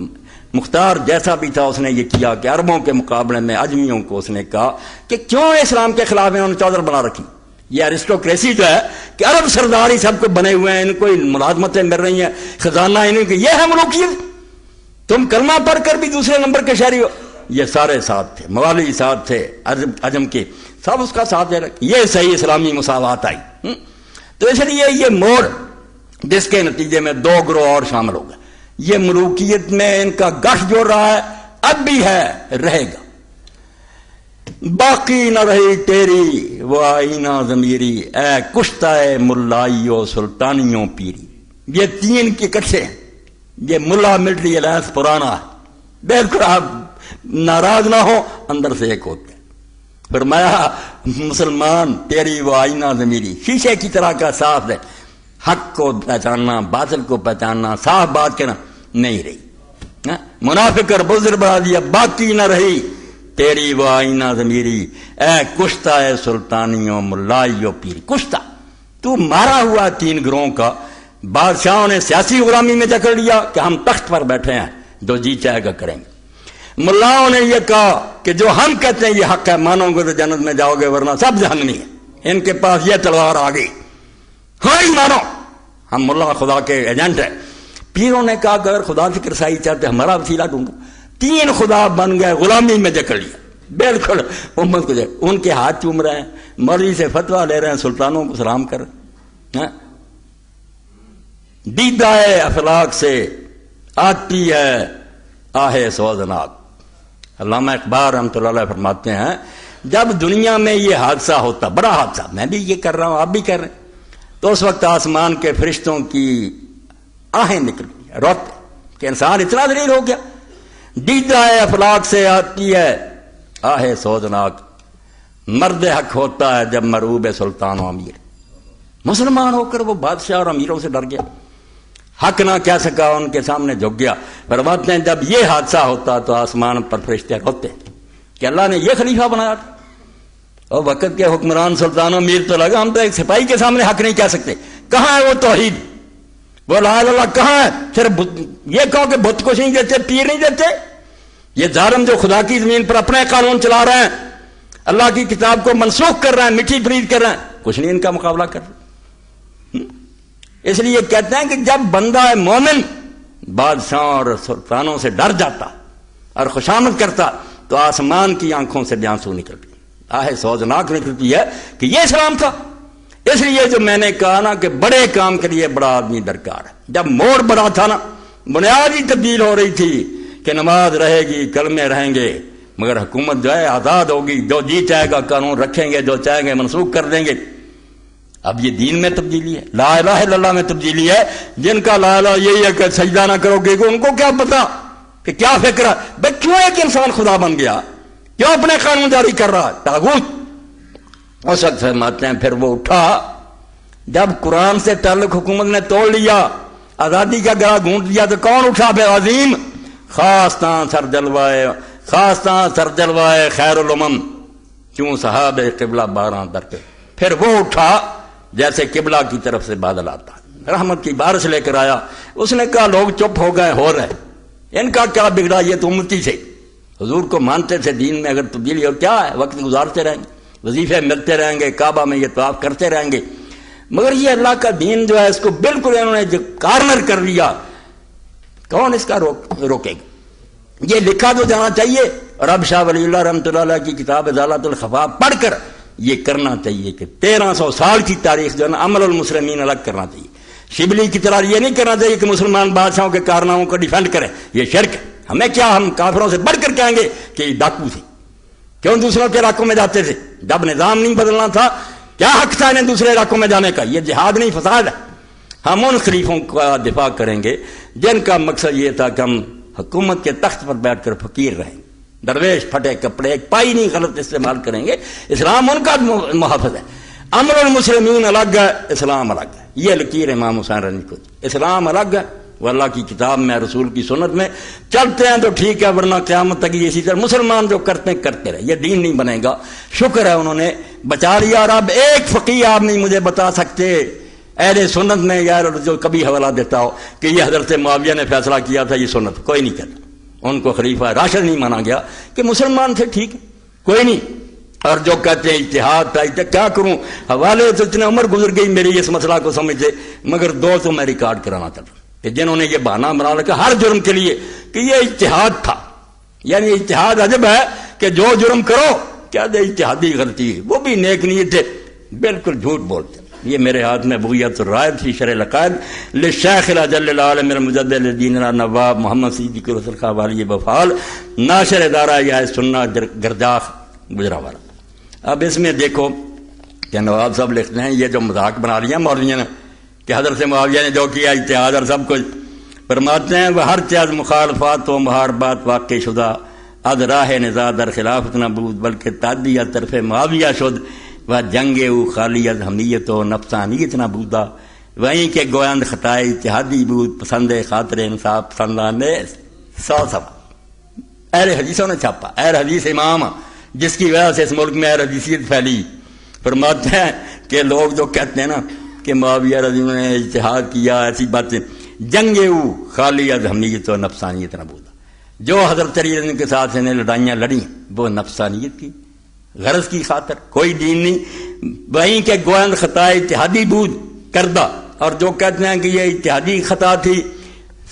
مختار جیسا بھی تھا اس نے یہ کیا کہ عربوں کے مقابلے میں اجمیوں کو اس نے کہا کہ کیوں اسلام کے خلاف انہوں نے چودر بنا رکھی۔ یہ ارسٹوکریسی جو ہے کہ عرب سردار ہی سب کو بنے ہوئے ہیں، ان کو ملازمتیں مل رہی ہیں، خزانہ انہیں کی، یہ ہے ملوکیت، تم کلمہ پڑھ کر بھی دوسرے نمبر کے شہری ہو۔ یہ سارے ساتھ تھے، موالی ساتھ تھے، عجم کے سب اس کا ساتھ دے رکھے، یہ صحیح اسلامی مساوات آئی۔ تو اس لیے یہ موڑ جس کے نتیجے میں دو گروہ اور شامل ہو گئے، یہ ملوکیت میں ان کا گٹھ جوڑ رہا ہے، اب بھی ہے، رہے گا۔ باقی نہ رہی تیری وہ آئینہ ضمیری، اے کشتہ ملائیو سلطانیوں پیری۔ یہ تین کے اکٹھے ہیں، یہ ملا ملٹری الائنس پرانا ہے، بالکل آپ ناراض نہ ہو، اندر سے ایک ہوتے ہیں۔ فرمایا مسلمان تیری وہ آئینہ ضمیری، شیشے کی طرح کا صاف ہے، حق کو پہچاننا، باطل کو پہچاننا، صاف بات کہنا نہیں رہی، منافق اور بزر بڑھا دیا، باقی نہ رہی تیری وہ آئینہ ضمیری، اے کشتہ اے سلطانیوں ملائیو پیر۔ کشتہ تو مارا ہوا تین گروہوں کا، بادشاہوں نے سیاسی غلامی میں جکڑ لیا کہ ہم تخت پر بیٹھے ہیں، جو جی چاہے گا کریں گے۔ ملاؤں نے یہ کہا کہ جو ہم کہتے ہیں یہ حق ہے، مانو گے تو جنت میں جاؤ گے ورنہ سب جہنمی ہے، ان کے پاس یہ تلوار آ گئی، ہاں ہی مانو، ہم ملا خدا کے ایجنٹ ہیں۔ پیروں نے کہا کہ اگر خدا سے رسائی چاہتے ہمارا وسیلہ ڈھونڈو، تین خدا بن گئے، غلامی میں جکڑ لیا، بالکل امت کو ان کے ہاتھ چوم رہے ہیں، مولوی سے فتویٰ لے رہے ہیں، سلطانوں کو سلام کر رہے ہیں۔ دیدہ افلاک سے آتی ہے آہ سوزناک۔ علامہ اقبال رحمۃ اللہ علیہ فرماتے ہیں جب دنیا میں یہ حادثہ ہوتا، بڑا حادثہ، میں بھی یہ کر رہا ہوں، آپ بھی کر رہے ہیں، تو اس وقت آسمان کے فرشتوں کی آہیں نکلتی، روتے کہ انسان اتنا ذلیل ہو گیا۔ دیدہ افلاک سے آتی ہے آہ سوزناک، مرد حق ہوتا ہے جب مرعوب سلطان و امیر۔ مسلمان ہو کر وہ بادشاہ اور امیروں سے ڈر گیا، حق نہ کہہ سکا، ان کے سامنے جھک گیا۔ فرماتے ہیں جب یہ حادثہ ہوتا تو آسمان پر فرشتے روتے کہ اللہ نے یہ خلیفہ بنایا تھا، اور وقت کے حکمران سلطان و امیر تو لگا ہم تو ایک سپاہی کے سامنے حق نہیں کہہ سکتے، کہاں ہے وہ توحید، وہ لا الہ الا اللہ کہاں ہے؟ صرف یہ کہو کہ بت کچھ نہیں دیتے، پیر نہیں دیتے، یہ ظالم جو خدا کی زمین پر اپنے قانون چلا رہے ہیں، اللہ کی کتاب کو منسوخ کر رہے ہیں، مٹی پرید کر رہے ہیں، کچھ نہیں ان کا مقابلہ کر رہے۔ اس لیے کہتے ہیں کہ جب بندہ مومن بادشاہوں اور سلطانوں سے ڈر جاتا اور خوشامد کرتا تو آسمان کی آنکھوں سے بھی آنسو نکلتی، آہ سوزناک نکلتی ہے کہ یہ اسلام تھا۔ اس لیے جو میں نے کہا نا کہ بڑے کام کے لیے بڑا آدمی درکار ہے، جب موڑ بڑا تھا نا، بنیاد ہی تبدیل ہو رہی تھی کہ نماز رہے گی، کلمے رہیں گے، مگر حکومت جو ہے آزاد ہوگی، جو جی چاہے گا قانون رکھیں گے، جو چاہیں گے منسوخ کر دیں گے۔ اب یہ دین میں تبدیلی ہے، لا الہ الا اللہ میں تبدیلی ہے۔ جن کا لا الہ یہی ہے کہ سجدہ نہ کرو گے، ان کو کیا پتا کہ کیا فکر ہے، بھائی کیوں ایک انسان خدا بن گیا، کیوں اپنے قانون جاری کر رہا ہے، طاغوت۔ اس وقت فرماتے ہیں پھر وہ اٹھا جب قرآن سے تعلق حکومت نے توڑ لیا، آزادی کا گلا گھونٹ لیا، تو کون اٹھا پھر؟ عظیم خاصتاں سر جلوائے خیر الامم کیوں صحاب قبلہ باراں در پہ۔ پھر وہ اٹھا جیسے قبلہ کی طرف سے بادل آتا، رحمت کی بارش لے کر آیا۔ اس نے کہا لوگ چپ ہو گئے، ہو رہے، ان کا کیا بگڑا، یہ تو امتی سے حضور کو مانتے تھے، دین میں اگر تبدیلی ہو کیا ہے، وقت گزارتے رہیں گے، وظیفے ملتے رہیں گے، کعبہ میں یہ طواف کرتے رہیں گے، مگر یہ اللہ کا دین جو ہے اس کو بالکل انہوں نے جو کارنر کر لیا، کون اس کا روکے گا؟ یہ لکھا تو جانا چاہیے، اور اب شاہ ولی اللہ رحمۃ اللہ علیہ کی کتاب ازالۃ الخفا پڑھ کر یہ کرنا چاہیے کہ 1300 سال کی تاریخ جو ہے نا عمل المسلمین الگ کرنا چاہیے۔ شبلی کی طرح یہ نہیں کرنا چاہیے کہ مسلمان بادشاہوں کے کارناموں کو ڈیفینڈ کریں، یہ شرک ہے۔ ہمیں کیا، ہم کافروں سے بڑھ کر کہیں گے کہ یہ ڈاکو تھے، کیوں دوسروں کے علاقوں میں جاتے تھے؟ جب نظام نہیں بدلنا تھا کیا حق تھا انہیں دوسرے علاقوں میں جانے کا؟ یہ جہاد نہیں، فساد ہے۔ ہم ان خلیفوں کا دفاع کریں گے جن کا مقصد یہ تھا کہ ہم حکومت کے تخت پر بیٹھ کر فقیر رہیں، درویش پھٹے کپڑے، ایک پائی نہیں غلط استعمال کریں گے۔ اسلام ان کا محافظ ہے۔ امر المسلمین الگ ہے، اسلام الگ ہے۔ یہ لکیر امام حسین رضی کو، اسلام الگ ہے، وہ اللہ کی کتاب میں رسول کی سنت میں چلتے ہیں تو ٹھیک ہے، ورنہ قیامت تک اسی طرح مسلمان جو کرتے ہیں کرتے رہے، یہ دین نہیں بنے گا۔ شکر ہے انہوں نے بچا لیا، اور اب ایک فقیہ آپ نہیں مجھے بتا سکتے اہل سنت میں یار جو کبھی حوالہ دیتا ہو کہ یہ حضرت معاویہ نے فیصلہ کیا تھا، یہ سنت کوئی نہیں کہتا۔ ان کو خلیفہ راشد نہیں مانا گیا کہ مسلمان تھے، ٹھیک ہے کوئی نہیں۔ اور جو کہتے ہیں اجتہاد تھا، کیا کروں، حوالے تو اتنے عمر گزر گئی میری اس مسئلہ کو سمجھتے، مگر دو تو میں ریکارڈ کرانا چاہتا ہوں کہ جنہوں نے یہ بہانہ بنا رکھا ہر جرم کے لیے کہ یہ اجتہاد تھا، یعنی اجتہاد عجب ہے کہ جو جرم کرو کیا دے اجتہادی غلطی ہے، وہ بھی نیک نیت تھے، بالکل جھوٹ بولتے۔ یہ میرے ہاتھ میں بغیت الرائد فی شرح العقائد للشیخ الاجل العالم المجدد الدین نواب محمد صدیق رسول خان والی بفال، ناشر ادارہ یا سنہ گرجاخ گجرانوالہ۔ اب اس میں دیکھو کہ نواب صاحب لکھتے ہیں یہ جو مذاق بنا لیا مولویوں نے کہ حضرت معاویہ نے جو کیا اجتہاد اور سب کچھ، فرماتے ہیں وہ ہر چیز مخالفات و محاربات واقع شدہ از راہ نزاع در خلافت نہ بود بلکہ تعدیہ طرف معاویہ شد و جنگ او خالی از حمیت و نفسانیت نہ بودا وہیں کہ گویند خطائے اتحادی بود پسند خاطر انصاف پسندانے 100 سوا۔ اہل حدیثوں نے چھاپا، اہل حدیث امام جس کی وجہ سے اس ملک میں اہل حدیثیت پھیلی۔ فرماتے ہیں کہ لوگ جو کہتے ہیں نا کہ معاویہ رضی اللہ عنہ نے اجتہاد کیا، ایسی باتیں، جنگ او خالی از حمیت و نفسانیت نہ بودا، جو حضرت علی رضی کے ساتھ انہیں لڑائیاں لڑیں وہ نفسانیت کی غرض کی خاطر، کوئی دین نہیں۔ وہیں کہ گویند خطا اتحادی بود کردہ، اور جو کہتے ہیں کہ یہ اتحادی خطا تھی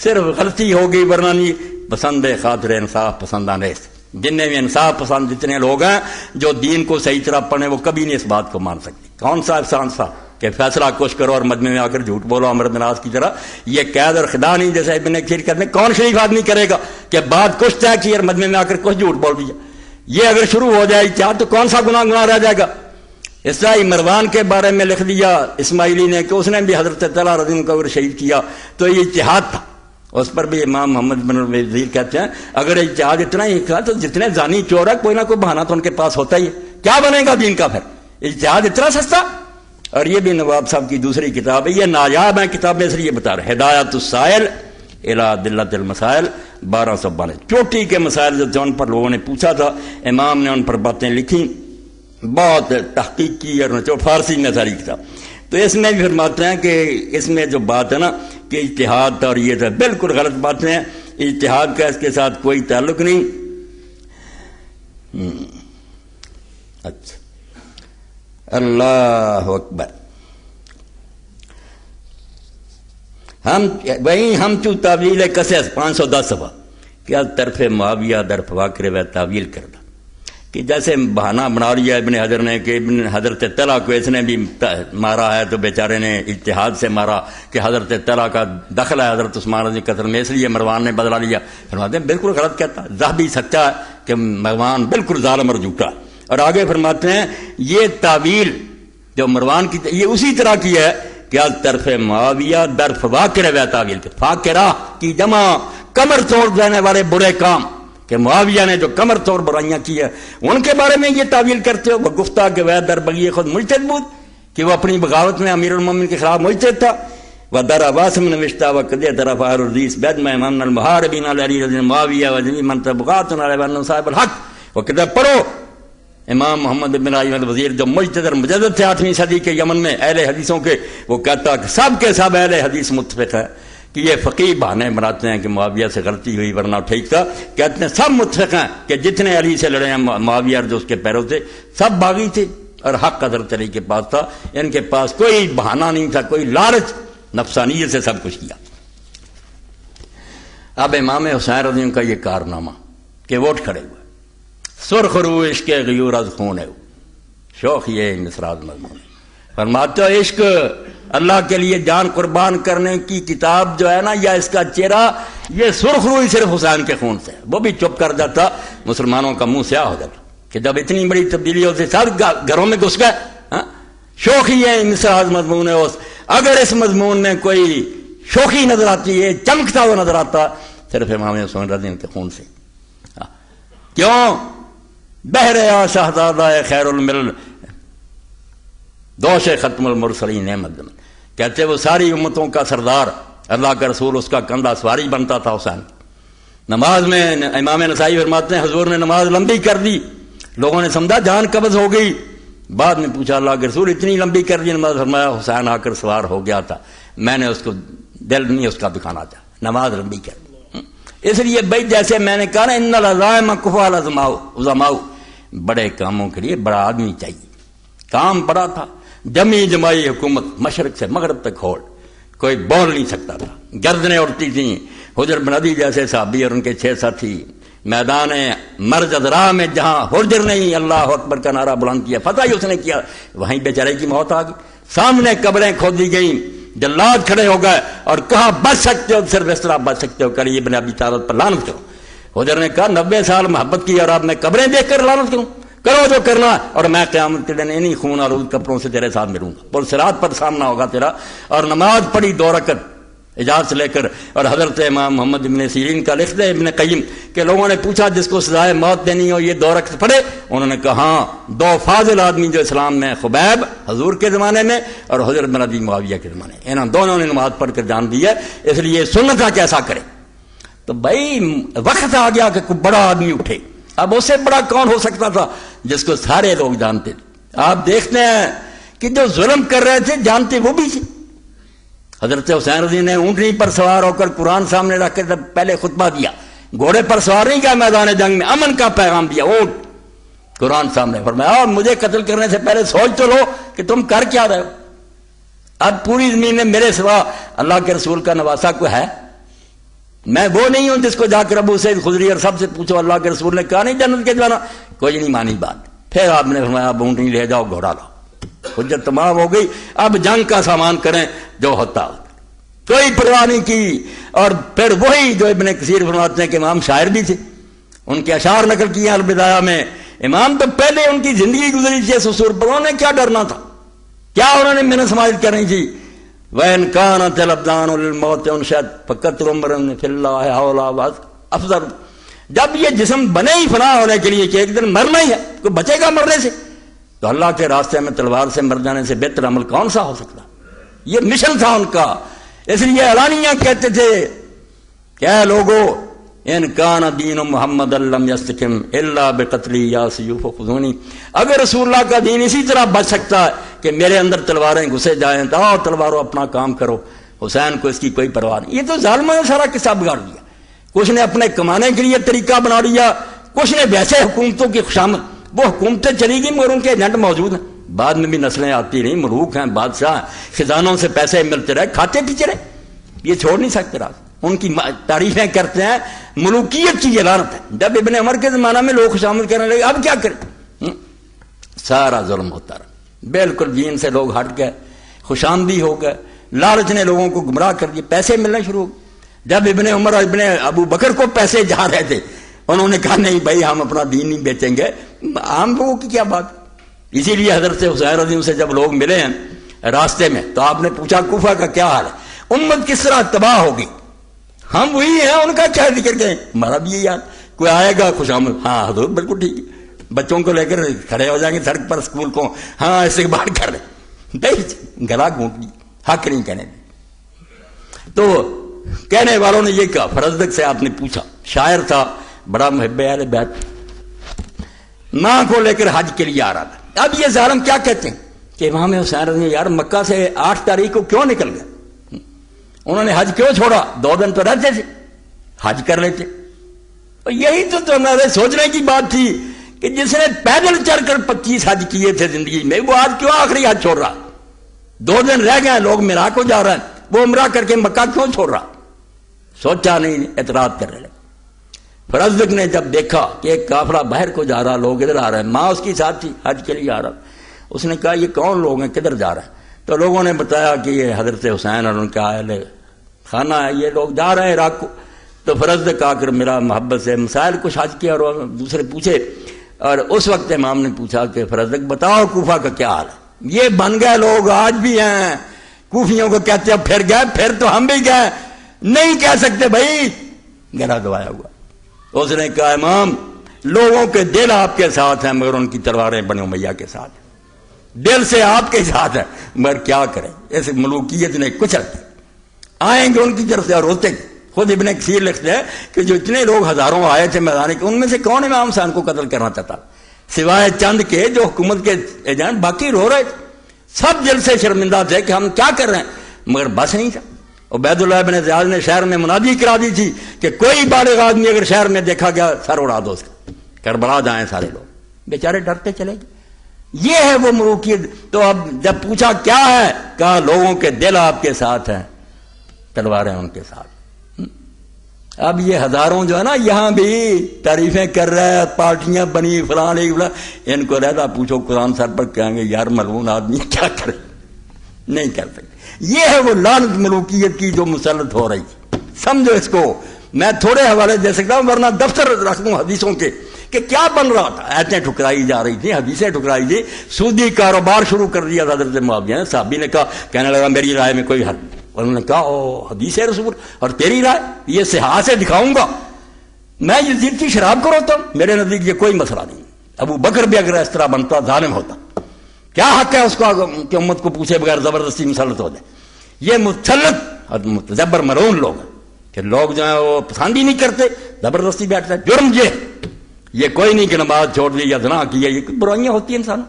صرف غلطی ہوگی ورنہ نہیں، پسند خاطر انصاف پسندانے، جتنے بھی انصاف پسند جتنے لوگ ہیں جو دین کو صحیح طرح پڑھیں وہ کبھی نہیں اس بات کو مان سکتے۔ کون سا افسان سا کہ فیصلہ کچھ کرو اور مجمع میں آ کر جھوٹ بولو امر بناس کی طرح، یہ قید اور خدا نہیں جیسے ابن کثیر کہتے ہیں۔ کون شریف آدمی کرے گا کہ بات کچھ طے کی اور مجمع میں آ کر کچھ جھوٹ بول دیا؟ یہ اگر شروع ہو جائے اجتہاد تو کون سا گناہ رہ جائے گا؟ اس طرح مروان کے بارے میں لکھ دیا اسماعیلی نے کہ اس نے بھی حضرت طلحہ رضی اللہ عنہ کو شہید کیا، تو یہ اجتہاد تھا۔ اس پر بھی امام محمد بن وزیر کہتے ہیں اگر اجتہاد اتنا ہی تھا تو جتنے زانی چور ہے کوئی نہ کوئی بہانہ تو ان کے پاس ہوتا ہی ہے، کیا بنے گا دین کا پھر؟ اجتہاد اتنا سستا۔ اور یہ بھی نواب صاحب کی دوسری کتاب ہے، یہ نایاب ہے کتابیں، اس لیے بتا رہے، ہدایت السائل الی دلت المسائل 1292، چوٹی کے مسائل جو ان پر لوگوں نے پوچھا تھا، امام نے ان پر باتیں لکھی، بہت تحقیق کی اور فارسی میں ساری کتاب۔ تو اس میں بھی فرماتے ہیں کہ اس میں جو بات ہے نا کہ اجتہاد تھا اور یہ تھا، بالکل غلط باتیں ہیں، اجتہاد کا اس کے ساتھ کوئی تعلق نہیں۔ اچھا، اللہ اکبر۔ ہم چو تعویل قصص 510 صفحہ کیا طرف معاویہ در فواکر و تعویل کردہ، کہ جیسے بہانہ بنا لیا ابن حجر نے کہ ابن حضرت طلحہ کو اس نے بھی مارا ہے تو بیچارے نے اجتہاد سے مارا کہ حضرت طلحہ کا دخل ہے حضرت عثمان رضی قتل میں، اس لیے مروان نے بدلا لیا۔ فرماتے ہیں بالکل غلط کہتا ہے، ذہبی سچا ہے کہ مروان بالکل ظالم اور جھوٹا۔ اور آگے فرماتے ہیں یہ تعویل جو مروان کی یہ اسی طرح کی ہے کہ طرف معاویہ در فواکر و تعویل، فاکرہ کی جمع کمر توڑ دینے والے برے کام، کہ معاویہ نے جو کمر توڑ برائیاں کی ہے ان کے بارے میں یہ تعویل کرتے ہو۔ وہ گفتہ کہ وہ در بغی خود مجتہد بود، کہ وہ اپنی بغاوت میں امیر المومنین کے خلاف مجتہد تھا۔ وہ در عواسم نوشتہ و قدیہ طرف الردیس بید میں امام المحاربین علی رضی معاویہ و جمی من تبغات علی ون صاحب الحق۔ وہ کتاب پڑھو، امام محمد بن علی الوزیر جو مجتہد اور مجدد تھے 8ویں صدی کے یمن میں اہل حدیثوں کے، وہ کہتا کہ سب کے سب اہل حدیث متفق ہے کہ یہ فقیہ بہانے بناتے ہیں کہ معاویہ سے غلطی ہوئی ورنہ ٹھیک تھا، کہتے ہیں سب متفق ہیں کہ جتنے علی سے لڑے ہیں معاویہ جو اس کے پیرو تھے سب باغی تھے، اور حق حضرت علی کے پاس تھا. ان کے پاس کوئی بہانہ نہیں تھا، کوئی لالچ، نفسانیت سے سب کچھ کیا. اب امام حسین رضی اللہ عنہ کا یہ کارنامہ کہ ووٹ کھڑے ہوئے، سرخ رو عشق غیور از خون ہے، شوق یہ مصراز مضمون ہے. فرماتے ہو عشق اللہ کے لیے جان قربان کرنے کی کتاب جو ہے نا، یا اس کا چہرہ یہ سرخ روئی صرف حسین کے خون سے. وہ بھی چپ کر جاتا، مسلمانوں کا منہ سیاہ ہو جاتا کہ جب اتنی بڑی تبدیلی ہوتی سب گھروں میں گھس گئے. شوق ہی ہے مصراز مضمون ہے. اگر اس مضمون میں کوئی شوخی نظر آتی ہے، چمکتا ہوا نظر آتا، صرف امام حسین رضی اللہ کے خون سے. کیوں؟ بہر شہزادہ خیر الملل دوش ختم المرسلین احمد. کہتے وہ ساری امتوں کا سردار، اللہ کا رسول اس کا کندھا سواری بنتا تھا حسین. نماز میں امام نسائی فرماتے ہیں حضور نے نماز لمبی کر دی، لوگوں نے سمجھا جان قبض ہو گئی. بعد میں پوچھا اللہ کے رسول اتنی لمبی کر دی نماز؟ فرمایا حسین آ کر سوار ہو گیا تھا، میں نے اس کو دل نہیں اس کا دکھانا چاہا، نماز لمبی کر دی. اس لیے بھائی جیسے میں نے کہا نا ان العزائم کفوا العظماء، بڑے کاموں کے لیے بڑا آدمی چاہیے. کام بڑا تھا، جمی جمائی حکومت مشرق سے مغرب تک کھول، کوئی بول نہیں سکتا تھا. گردنیں اڑتی تھیں. حجر بن عدی جیسے صحابی اور ان کے 6 ساتھی میدان مرج ازرا میں جہاں حجر نے ہی اللہ اکبر کا نعرہ بلند کیا، فتح ہی اس نے کیا، وہیں بیچارے کی موت آ گئی. سامنے قبریں کھودی گئیں، جلاد کھڑے ہو گئے اور کہا بچ سکتے ہو صرف اس طرح بچ سکتے ہو کہ علی بن ابی طالب پر لعنت کرو. حجر نے کہا 90 سال محبت کی اور اب میں قبریں دیکھ کر لعنت کروں؟ کرو جو کرنا، اور میں قیامت کے دن انہی خون آلود کپڑوں سے تیرے ساتھ ملوں گا، پرصراط پر سامنا ہوگا تیرا. اور نماز پڑھی 2 رکعت اجازت لے کر. اور حضرت امام محمد ابن سیرین کا لکھ دے ابن قیم کہ لوگوں نے پوچھا جس کو سزائے موت دینی ہو یہ 2 رکعت پڑھے؟ انہوں نے کہا ہاں، 2 فاضل آدمی جو اسلام میں، خبیب حضور کے زمانے میں اور حضرت بن عدی معاویہ کے زمانے، انہوں دونوں نے نماز پڑھ کر جان دی ہے. اس لیے سنت ہے کیسا کرے. تو بھائی وقت آ گیا کہ کوئی بڑا آدمی اٹھے. اب اس سے بڑا کون ہو سکتا تھا جس کو سارے لوگ جانتے تھے. آپ دیکھتے ہیں کہ جو ظلم کر رہے تھے جانتے وہ بھی تھے. حضرت حسین رضی نے اونٹنی پر سوار ہو کر قرآن سامنے رکھ کر پہلے خطبہ دیا، گھوڑے پر سوار نہیں کیا، میدان جنگ میں امن کا پیغام دیا. اونٹ قرآن سامنے فرمایا مجھے قتل کرنے سے پہلے سوچ تو لو کہ تم کر کیا رہے ہو. اب پوری زمین میں میرے سوا اللہ کے رسول کا نواسا کوئی ہے؟ میں وہ نہیں ہوں جس کو جا کر ابو سعید خدری اور سب سے پوچھو اللہ کے رسول نے کہا نہیں جنت کے جانا، کوئی نہیں مانی بات. پھر آپ نے فرمایا اب اونٹنی لے جاؤ، گھوڑا لاؤ. حجت تمام ہو گئی، اب جنگ کا سامان کریں جو ہوتا. کوئی پرواہ نہیں کی. اور پھر وہی جو ابن کثیر فرماتے ہیں کہ امام شاعر بھی تھے، ان کے اشعار نقل کیے البدایہ میں. امام تو پہلے ان کی زندگی گزری تھی سسور پر، انہوں نے کیا ڈرنا تھا، کیا انہوں نے محنت سماجت کرنی تھی. وَإِنْ كَانَتِ الْأَبْدَانُ لِلْمَوْتِ أُنْشَأَتْ فَكَثِيرٌ مِّنْ فِي اللَّهِ حَوْلَ أَفْضَلُ. جب یہ جسم بنے ہی فنا ہونے کے لیے کہ ایک دن مرنا ہی ہے، کوئی بچے گا مرنے سے، تو اللہ کے راستے میں تلوار سے مر جانے سے بہتر عمل کون سا ہو سکتا. یہ مشن تھا ان کا. اس لیے اعلانیہ کہتے تھے کہ اے لوگو ان کان دین محمد لم یستقم الا بقتلی یا سیوف خذونی. اگر رسول اللہ کا دین اسی طرح بچ سکتا ہے کہ میرے اندر تلواریں گھسے جائیں تو آؤ تلواروں اپنا کام کرو. حسین کو اس کی کوئی پرواہ نہیں. یہ تو ظالموں نے سارا قصہ بگاڑ دیا. کچھ نے اپنے کمانے کے لیے طریقہ بنا لیا، کچھ نے ویسے حکومتوں کی خوشامد. وہ حکومتیں چلی گئی مگر ان کے ایجنٹ موجود ہیں. بعد میں بھی نسلیں آتی رہیں، ملوک ہیں، بادشاہ، خزانوں سے پیسے ملتے رہے، کھاتے پیچھے رہے. یہ چھوڑ نہیں سکتے راز. ان کی تعریفیں کرتے ہیں، ملوکیت کی یہ لعنت ہے. جب ابن عمر کے زمانہ میں لوگ خوشامد کرنے لگے اب کیا کریں؟ سارا ظلم ہوتا رہا. بالکل دین سے لوگ ہٹ گئے، خوشامدی ہو گئے، لالچ نے لوگوں کو گمراہ کر دیا، پیسے ملنے شروع ہو گئے. جب ابن عمر اور ابن ابو بکر کو پیسے جا رہے تھے انہوں نے کہا نہیں بھائی ہم اپنا دین نہیں بیچیں گے. عام لوگوں کی کیا بات. اسی لیے حضرت حسین رضی سے جب لوگ ملے ہیں راستے میں تو آپ نے پوچھا کوفہ کا کیا حال ہے، امت کس طرح تباہ ہوگی. ہم وہی ہیں، ان کا کیا ذکر کریں، ہمارا بھی یہ یاد. کوئی آئے گا خوشامد، ہاں حضور بالکل ٹھیک ہے. بچوں کو لے کر کھڑے ہو جائیں گے سڑک پر اسکول کو، ہاں استقبال کر رہے، بھائی گلا گھونٹ لی، حق نہیں کہنے دیں. تو کہنے والوں نے یہ کہا، فرزدق سے آپ نے پوچھا، شاعر تھا بڑا محب اہل بیت، ماں کو لے کر حج کے لیے آ رہا تھا. اب یہ ظالم کیا کہتے ہیں کہ امام حسین رضی یار مکہ سے 8 تاریخ کو کیوں نکل گئے، انہوں نے حج کیوں چھوڑا، 2 دن تو رہتے تھے، حج کر لیتے. یہی تو ہمارے سوچنے کی بات تھی کہ جس نے پیدل چل کر 25 حج کیے تھے زندگی میں، وہ آج کیوں آخری حج چھوڑ رہا؟ 2 دن رہ گئے، لوگ میرا کو جا رہے ہیں، وہ عمرہ کر کے مکہ کیوں چھوڑ رہا؟ سوچا نہیں، اعتراض کر رہے۔ فرزدق نے جب دیکھا کہ ایک قافلہ باہر کو جا رہا، لوگ ادھر آ رہے ہیں، ماں اس کی ساتھ تھی، حج کے لیے آ رہا، اس نے کہا یہ کون لوگ ہیں، کدھر جا رہے ہیں؟ تو لوگوں نے بتایا کہ یہ حضرت حسین اور ان کا اہل خانہ ہے، یہ لوگ جا رہے ہیں عراق کو۔ تو فرزدق آ کر میرا محبت سے مسائل کچھ حج کیا اور دوسرے پوچھے، اور اس وقت امام نے پوچھا کہ فرزدق بتاؤ کوفہ کا کیا حال ہے؟ یہ بن گئے لوگ آج بھی ہیں، کوفیوں کو کہتے ہیں پھر گئے، پھر تو ہم بھی گئے، نہیں کہہ سکتے بھائی، گلا دبایا ہوا۔ اس نے کہا امام لوگوں کے دل آپ کے ساتھ ہیں مگر ان کی تلواریں بنی امیہ کے ساتھ ہیں، دل سے آپ کے ساتھ ہیں مگر کیا کریں، اس ملوکیت نے کچل آئیں گے ان کی طرف سے اور ہوتے گے۔ خود ابن کثیر لکھتے ہیں کہ جو اتنے لوگ ہزاروں آئے تھے میدان کے، ان میں سے کون امام حسین کو قتل کرنا چاہتا سوائے چند کے جو حکومت کے ایجنٹ، باقی رو رہے تھے، سب دل سے شرمندہ تھے کہ ہم کیا کر رہے ہیں، مگر بس نہیں تھا۔ عبید اللہ بن زیاد نے شہر میں منادی کرا دی تھی کہ کوئی بالغ آدمی اگر شہر میں دیکھا گیا سر اڑا دو اس کا، کربلا جائیں سارے لوگ، بیچارے ڈرتے چلے گئے۔ یہ ہے وہ ملوکیت۔ تو اب جب پوچھا کیا ہے، کہا لوگوں کے دل آپ کے ساتھ ہیں، تلواریں ان کے ساتھ۔ اب یہ ہزاروں جو ہے نا یہاں بھی تعریفیں کر رہے ہیں، پارٹیاں بنی فلان، ان کو رہتا پوچھو قرآن سر پر کہیں گے یار ملعون آدمی کیا کرے، نہیں کر سکتے۔ یہ ہے وہ لعنت ملوکیت کی جو مسلط ہو رہی ہے، سمجھو اس کو۔ میں تھوڑے حوالے دے سکتا ہوں ورنہ دفتر رکھ دوں حدیثوں کے کہ کیا بن رہا تھا، آیتیں ٹھکرائی جا رہی تھی، حدیثیں ٹھکرائی تھی، سودی کاروبار شروع کر دیا تھا حضرت معاویہ نے۔ صحابی نے کہا، کہنے لگا میری رائے میں کوئی حل، انہوں نے کہا او حدیث رسول اور تیری رائے، یہ صحاح سے دکھاؤں گا، میں یزید کی شراب کو روتا ہوں، میرے نزدیک یہ کوئی مسئلہ نہیں۔ ابو بکر بھی اگر اس طرح بنتا ظالم ہوتا، کیا حق ہے اس کو کہ امت کو پوچھے بغیر زبردستی مسلط ہو جائے؟ یہ مسلط متجبر ملعون لوگ ہیں کہ لوگ جو ہیں وہ پسند ہی نہیں کرتے، زبردستی بیٹھتا ہے۔ جرم یہ کوئی نہیں کہ نماز چھوڑ دی یا زنا کیا، یہ برائیاں ہوتی ہیں انسان۔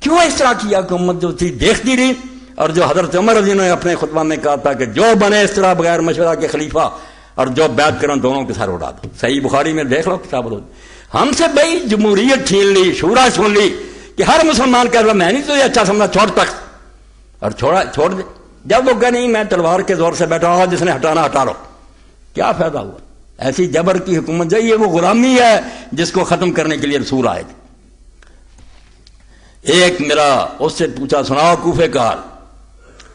کیوں اس طرح کیا کہ امت جو تھی دیکھتی رہی، اور جو حضرت عمر رضی اللہ عنہ نے اپنے خطبہ میں کہا تھا کہ جو بنے اس طرح بغیر مشورہ کے خلیفہ اور جو بیعت کریں دونوں کے سر اڑا دو۔ صحیح بخاری میں دیکھ لو کتاب لو، ہم سے بھائی جمہوریت چھین لی، شورا چھین لی کہ ہر مسلمان کہہ رہا میں نہیں تو یہ اچھا سمجھا چھوڑ تک، اور چھوڑ دے۔ جب وہ کہا نہیں میں تلوار کے زور سے بیٹھا ہوا، جس نے ہٹانا ہٹا لو، کیا فائدہ ہوا؟ ایسی جبر کی حکومت جو یہ وہ غلامی ہے جس کو ختم کرنے کے لیے رسول آئے تھے۔ ایک میرا اس سے پوچھا سناؤ کوفے کا حال،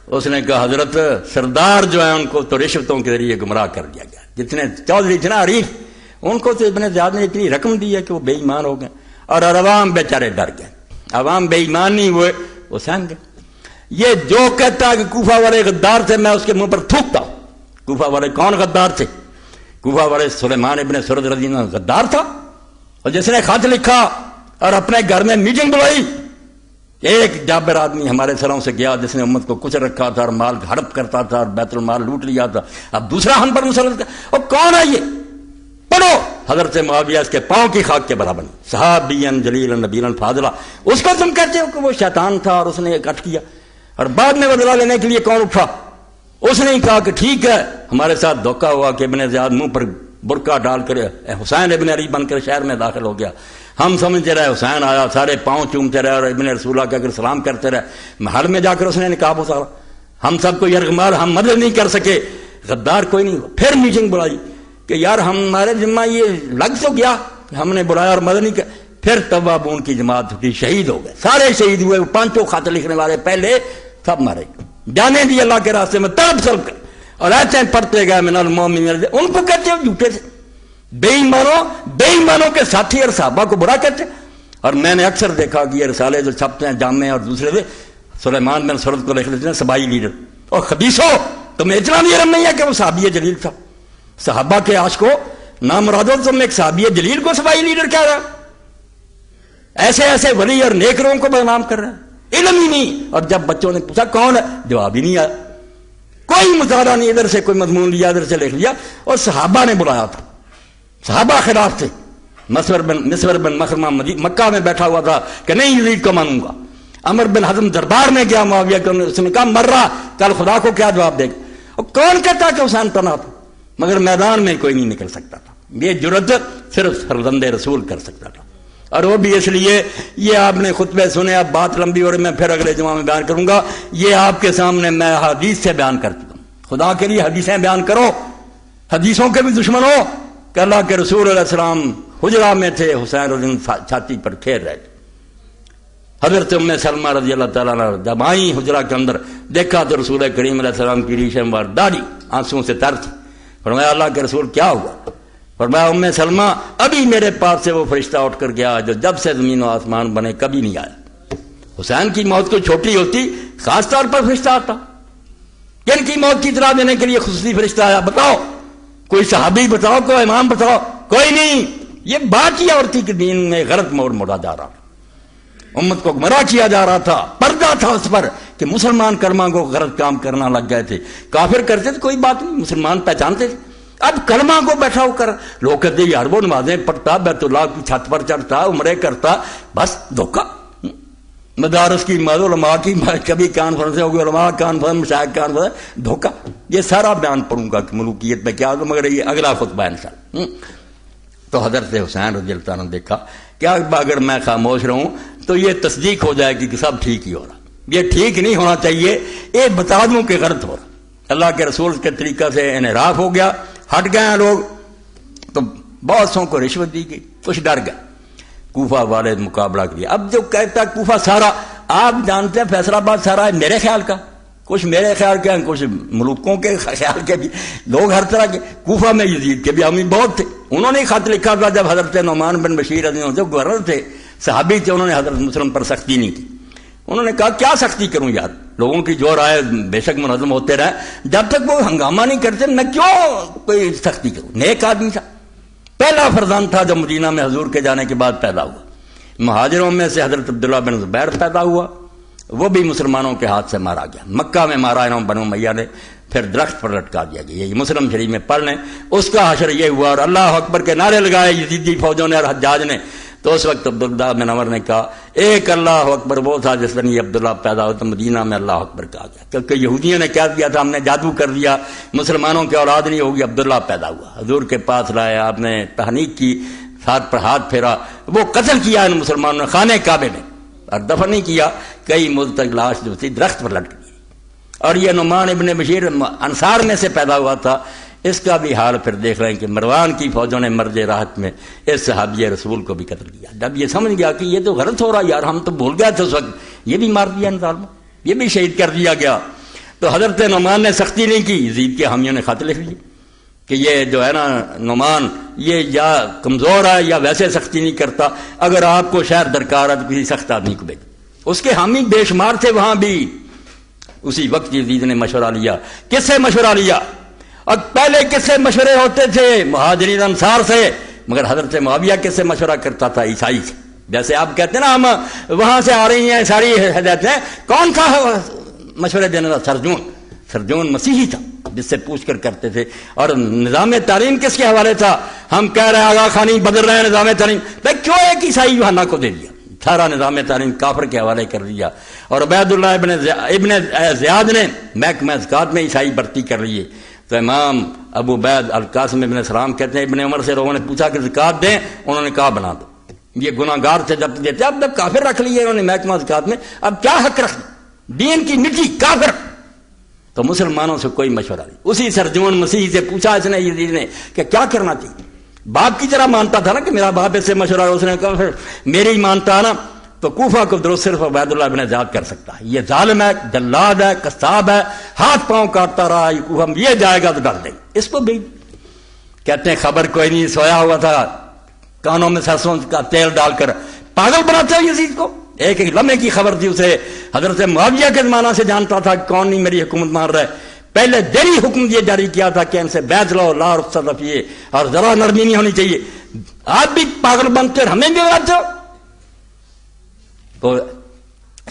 اس نے کہا حضرت سردار جو ہیں ان کو تو رشوتوں کے ذریعے گمراہ کر دیا گیا، جتنے چودھری تھے نا عریف، ان کو تو ابن زیاد نے اتنی رقم دی ہے کہ وہ بے ایمان ہو گئے، اور عوام بیچارے ڈر گئے، عوام بے ایمان نہیں ہوئے، وہ سہم گئے۔ یہ جو کہتا ہے کہ کوفہ والے غدار تھے، میں اس کے منہ پر تھوکتا ہوں۔ کوفہ والے کون غدار تھے؟ کوفہ والے سلیمان ابن سرد رضی اللہ عنہ غدار تھا، اور جس نے خط لکھا اور اپنے گھر میں میٹنگ بلائی۔ ایک جابر آدمی ہمارے سروں سے گیا جس نے امت کو کچھ رکھا تھا اور مال ہڑپ کرتا تھا اور بیت المال لوٹ لیا تھا، اب دوسرا ہم پر مسلط کر، اور کون ہے یہ؟ پڑھو حضرت معاویہ اس کے پاؤں کی خاک کے برابر، صحابی جلیل نبیل فاضلہ، اس کو تم کہتے ہو کہ وہ شیطان تھا اور اس نے کٹ کیا، اور بعد میں بدلہ لینے کے لیے کون اٹھا؟ اس نے کہا کہ ٹھیک ہے ہمارے ساتھ دھوکہ ہوا کہ ابن زیاد منہ پر برقع ڈال کر حسین ابن علی بن کر شہر میں داخل ہو گیا، ہم سمجھتے رہے حسین آیا، سارے پاؤں چومتے رہے اور ابن رسول اللہ کے اگر سلام کرتے رہے، محل میں جا کر اس نے نقاب اتارا، ہم سب کو یرغمال، ہم مدد نہیں کر سکے، غدار کوئی نہیں ہوا۔ پھر میٹنگ بلائی کہ یار ہمارے ذمہ یہ لگ تو گیا کہ ہم نے بلایا اور مدد نہیں کیا، پھر توابون کی جماعت اٹھی، شہید ہو گئے، سارے شہید ہوئے، پانچوں خط لکھنے والے پہلے سب مارے، جانے دی اللہ کے راستے میں تڑپ سلپ کر، اور ایسے پڑھتے گئے من المؤمنین، ان کو کہتے ہو جھوٹے سے، بے ایمانوں کے ساتھی اور صحابہ کو برا کہتے۔ اور میں نے اکثر دیکھا کہ یہ رسالے جو چھپتے ہیں جامع اور دوسرے سے، سلیمان بن سرد کو لکھ لیتے ہیں صبائی لیڈر، اور خبیثو تمہیں اتنا بھی علم نہیں ہے کہ وہ صحابی جلیل تھا، صحابہ کے عاشقو نامرادو، تم ایک صحابی جلیل کو صبائی لیڈر کہہ رہا، ایسے ایسے ولی اور نیک لوگوں کو بدنام کر رہا ہے، علم ہی نہیں۔ اور جب بچوں نے پوچھا کون ہے، جواب ہی نہیں آیا، کوئی مطالعہ نہیں، ادھر سے کوئی مضمون لیا ادھر سے لکھ لیا، اور صحابہ نے بلایا تھا، صحابہ خلاف تھے۔ مسور بن مخرمہ مکہ میں بیٹھا ہوا تھا کہ نہیں یزید کو مانوں گا، عمر بن حزم دربار میں گیا معاویہ کو، اس نے کہا مر رہا، کل خدا کو کیا جواب دے گا، اور کون کہتا کہ حسین تنہا تھا، مگر میدان میں کوئی نہیں نکل سکتا تھا، یہ جرأت صرف فرزند رسول کر سکتا تھا۔ اور وہ بھی اس لیے، یہ آپ نے خطبے سنے، اب بات لمبی ہو رہی، میں پھر اگلے جمعہ میں بیان کروں گا، یہ آپ کے سامنے میں حدیث سے بیان کر چکا ہوں۔ خدا کے لیے حدیثیں بیان کرو، حدیثوں کے بھی دشمن ہو کہ اللہ کے رسول علیہ السلام حجرہ میں تھے، حسین رضی اللہ عنہ چھاتی پر کھیل رہے تھے۔ حضرت ام سلمہ رضی اللہ تعالیٰ عنہ جب آئیں حجرہ کے اندر، دیکھا تو رسول کریم علیہ السلام کی ریشم وار داڑھی آنسوں سے تر تھی۔ فرمایا اللہ کے رسول کیا ہوا؟ فرمایا ام سلمہ ابھی میرے پاس سے وہ فرشتہ اٹھ کر گیا جو جب سے زمین و آسمان بنے کبھی نہیں آیا۔ حسین کی موت کوئی چھوٹی ہوتی، خاص طور پر فرشتہ آتا؟ کن کی موت کی اطلاع دینے کے لیے خصوصی فرشتہ آیا؟ بتاؤ، کوئی صحابی بتاؤ، کوئی امام بتاؤ، کوئی نہیں۔ یہ بات یہ اور تھی کہ دین میں غلط موڑ موڑا جا رہا، امت کو گمراہ کیا جا رہا تھا، پردہ تھا اس پر کہ مسلمان کلمہ کو غلط کام کرنا لگ گئے تھے۔ کافر کرتے تھے کوئی بات نہیں، مسلمان پہچانتے تھے۔ اب کلمہ کو بیٹھا ہو کر لوگ کہتے یار وہ نمازیں پڑھتا، بیت اللہ کی چھت پر چڑھتا، عمرے کرتا، بس دھوکہ۔ مدارس کی علماء کی کبھی کانفرنسیں ہوگی، علماء کانفرنس، مشائخ کانفرنس، دھوکہ۔ یہ سارا بیان پڑھوں گا کہ ملوکیت میں کیا، مگر یہ اگلا خطبہ انشاءاللہ۔ تو حضرت حسین رضی اللہ عنہ نے دیکھا کہ اگر میں خاموش رہوں تو یہ تصدیق ہو جائے گی کہ سب ٹھیک ہی ہو رہا، یہ ٹھیک نہیں ہونا چاہیے، یہ بتا دوں کہ غلط ہو رہا۔ اللہ کے رسول کے طریقہ سے انحراف ہو گیا، ہٹ گئے ہیں لوگ، تو بہت سو کو رشوت دی گئی، کچھ ڈر گئے، کوفہ والے مقابلہ کیا۔ اب جو کہتا ہے کوفہ سارا، آپ جانتے ہیں فیصل آباد سارا ہے میرے خیال کا، کچھ میرے خیال کے ہیں، کچھ ملوکوں کے خیال کے بھی، لوگ ہر طرح کے۔ کوفہ میں یزید کے بھی حامی بہت تھے، انہوں نے خط لکھا تھا جب حضرت نعمان بن بشیر رضی اللہ عنہ گورنر تھے، صحابی تھے، انہوں نے حضرت مسلم پر سختی نہیں کی۔ انہوں نے کہا کیا سختی کروں یار، لوگوں کی جو رائے بے شک منظم ہوتے رہے، جب تک وہ ہنگامہ نہیں کرتے میں کیوں کوئی سختی کروں۔ نیک آدمی تھا، پہلا فرزند تھا جو مدینہ میں حضور کے جانے کے بعد پیدا ہوا۔ مہاجروں میں سے حضرت عبداللہ بن زبیر پیدا ہوا، وہ بھی مسلمانوں کے ہاتھ سے مارا گیا، مکہ میں مارا انہوں بنو امیہ نے، پھر درخت پر لٹکا دیا گیا۔ یہ مسلم شریف میں پڑھ لیں، اس کا حشر یہ ہوا اور اللہ اکبر کے نعرے لگائے یزیدی فوجوں نے اور حجاج نے۔ تو اس وقت عبداللہ بن عمر نے کہا ایک اللہ اکبر وہ تھا جس دن یہ عبداللہ پیدا ہوا تو مدینہ میں اللہ اکبر کہا گیا، کیونکہ یہودیوں نے کہہ دیا تھا ہم نے جادو کر دیا، مسلمانوں کی اولاد نہیں ہوگی، عبداللہ پیدا ہوا۔ حضور کے پاس لائے، آپ نے تحنیک کی، ہاتھ پر ہاتھ پھیرا، وہ قتل کیا ان مسلمانوں نے خانہ کعبے میں، اور دفن نہیں کیا، کئی مدت تک لاش جو تھی درخت پر لٹک گئی۔ اور یہ نعمان ابن بشیر انصار میں سے پیدا ہوا تھا، اس کا بھی حال پھر دیکھ رہے ہیں کہ مروان کی فوجوں نے مرد راحت میں اس صحابی رسول کو بھی قتل کیا۔ جب یہ سمجھ گیا کہ یہ تو غلط ہو رہا یار، ہم تو بھول گئے تھے اس وقت، یہ بھی مار دیا ان ظالموں، یہ بھی شہید کر دیا گیا۔ تو حضرت نعمان نے سختی نہیں کی، یزید کے حامیوں نے خط لکھ لیے کہ یہ جو ہے نا نعمان یہ یا کمزور ہے یا ویسے سختی نہیں کرتا، اگر آپ کو شہر درکار ہے تو کسی سخت آدمی کو بھیجو۔ اس کے حامی بے شمار تھے وہاں بھی۔ اسی وقت یزید نے مشورہ لیا، کس سے مشورہ لیا؟ اور پہلے کس سے مشورے ہوتے تھے؟ مہاجرین انصار سے، مگر حضرت معاویہ کس سے مشورہ کرتا تھا؟ عیسائی سے۔ جیسے آپ کہتے ہیں نا ہم وہاں سے آ رہی ہیں ساری ہدایتیں، کون تھا مشورے دینے والا؟ سرجون مسیحی تھا جس سے پوچھ کر کرتے تھے۔ اور نظام تعلیم کس کے حوالے تھا؟ ہم کہہ رہے ہیں آغا خانی بدل رہے ہیں نظام تعلیم، بھائی کیوں ایک عیسائی یوحنا کو دے دیا؟ سارا نظام تعلیم کافر کے حوالے کر دیا۔ اور عبید اللہ ابن زیاد نے محکمہ زکوٰۃ میں عیسائی بھرتی کر لیے۔ تو امام ابو عبید القاسم ابن سلام کہتے ہیں ابن عمر سے لوگوں نے پوچھا کہ زکوٰۃ دیں، انہوں نے کہا بنا دو، یہ گناہ گار سے جب دیتے، اب جب کافر رکھ لیے انہوں نے محکمہ زکوٰۃ میں، اب کیا حق رکھ دین کی مٹی کافر۔ تو مسلمانوں سے کوئی مشورہ نہیں۔ اسی سرجون مسیح سے پوچھا اس نے یزید نے کہ کیا کرنا چاہیے، باپ کی طرح مانتا تھا نا کہ میرا باپ اس سے مشورہ ہے، اس نے کہا پھر میری مانتا نا تو کوفہ کو درست صرف عبید اللہ بن زیاد کر سکتا ہے، یہ ظالم ہے، جلاد ہے، قصاب ہے، ہاتھ پاؤں کاٹتا رہا، یہ کوفہ میں یہ جائے گا تو ڈال دیں گے اس کو بھی۔ کہتے ہیں خبر کوئی نہیں، سویا ہوا تھا، کانوں میں سرسوں کا تیل ڈال کر پاگل بناتے ہیں یزید کو۔ ایک ایک لمحے کی خبر تھی اسے، حضرت معاویہ کے زمانہ سے جانتا تھا کہ کون نہیں میری حکومت مان رہا ہے، پہلے دیر ہی حکم یہ جاری کیا تھا کہ ان سے بیعت لو، لا رخصت رفیے، اور ذرا نرمی نہیں ہونی چاہیے۔ آپ بھی پاگل بنتے اور ہمیں بھی بناتے ہو۔ تو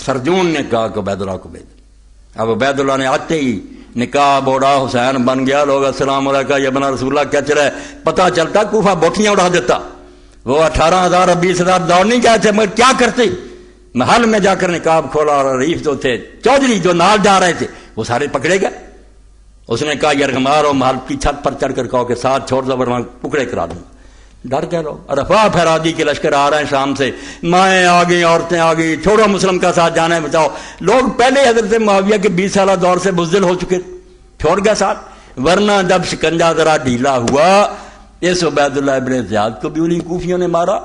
سرجون نے کہا کہ عبید اللہ کو بھیج۔ اب عبید اللہ نے آتے ہی نکاح بوڑھا حسین بن گیا، لوگ السلام علیکم یا بنا رسول اللہ کیا چلا ہے، پتہ چلتا کوفہ بوٹیاں اڑا دیتا۔ وہ 18,000 اور 20,000 دوڑ نہیں گئے تھے، مگر کیا کرتے، محل میں جا کر نقاب کھولا، اور ریف جو تھے چودھری جو نال جا رہے تھے وہ سارے پکڑے گئے۔ اس نے کہا یرغمار اور محل کی چھت پر چڑھ کر کہو کہ ساتھ چھوڑ دو ورنہ ٹکڑے کرا دوں۔ ڈر گئے لوگ، اور افواہ پھیلا دی کہ لشکر آ رہے ہیں شام سے، مائیں آ گئی، عورتیں آ گئی، چھوڑو مسلم کا ساتھ جانا ہے بچاؤ۔ لوگ پہلے حضرت معاویہ کے 20 سالہ دور سے بزدل ہو چکے، چھوڑ گیا ساتھ، ورنہ جب شکنجہ ذرا ڈھیلا ہوا، اس عبید اللہ ابن زیاد کو بھی انہیں کوفیوں نے مارا،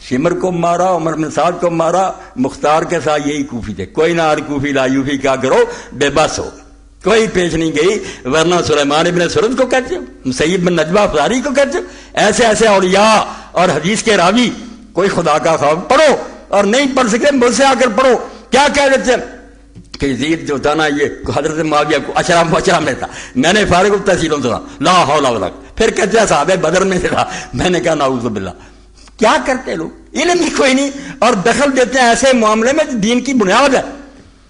شمر کو مارا، عمر بن سعد کو مارا، مختار کے ساتھ یہی کوفی تھے، کوئی نہ ہر کوفی لا یوفی کیا کرو، بے بس ہو، کوئی پیش نہیں گئی۔ ورنہ سلیمان ابن سرد کو کہتے ہو، سید بن نجبہ فزاری کو کہتے ہو، ایسے ایسے اولیاء اور حدیث کے راوی، کوئی خدا کا خوف پڑھو، اور نہیں پڑھ سکتے مجھ سے آ کر پڑھو، کیا کہہ دیتے کہ یزید جو تھا نا یہ حضرت معاویہ کو اشرام میں تھا، میں نے فارغ التحصیلوں سے لا حول ولا قوت، پھر کہتے ہیں صحابہ بدر میں سے تھا، میں نے کہا نعوذ باللہ، کیا کرتے لوگ، علم ہی کوئی نہیں، اور دخل دیتے ہیں ایسے معاملے میں جو دین کی بنیاد ہے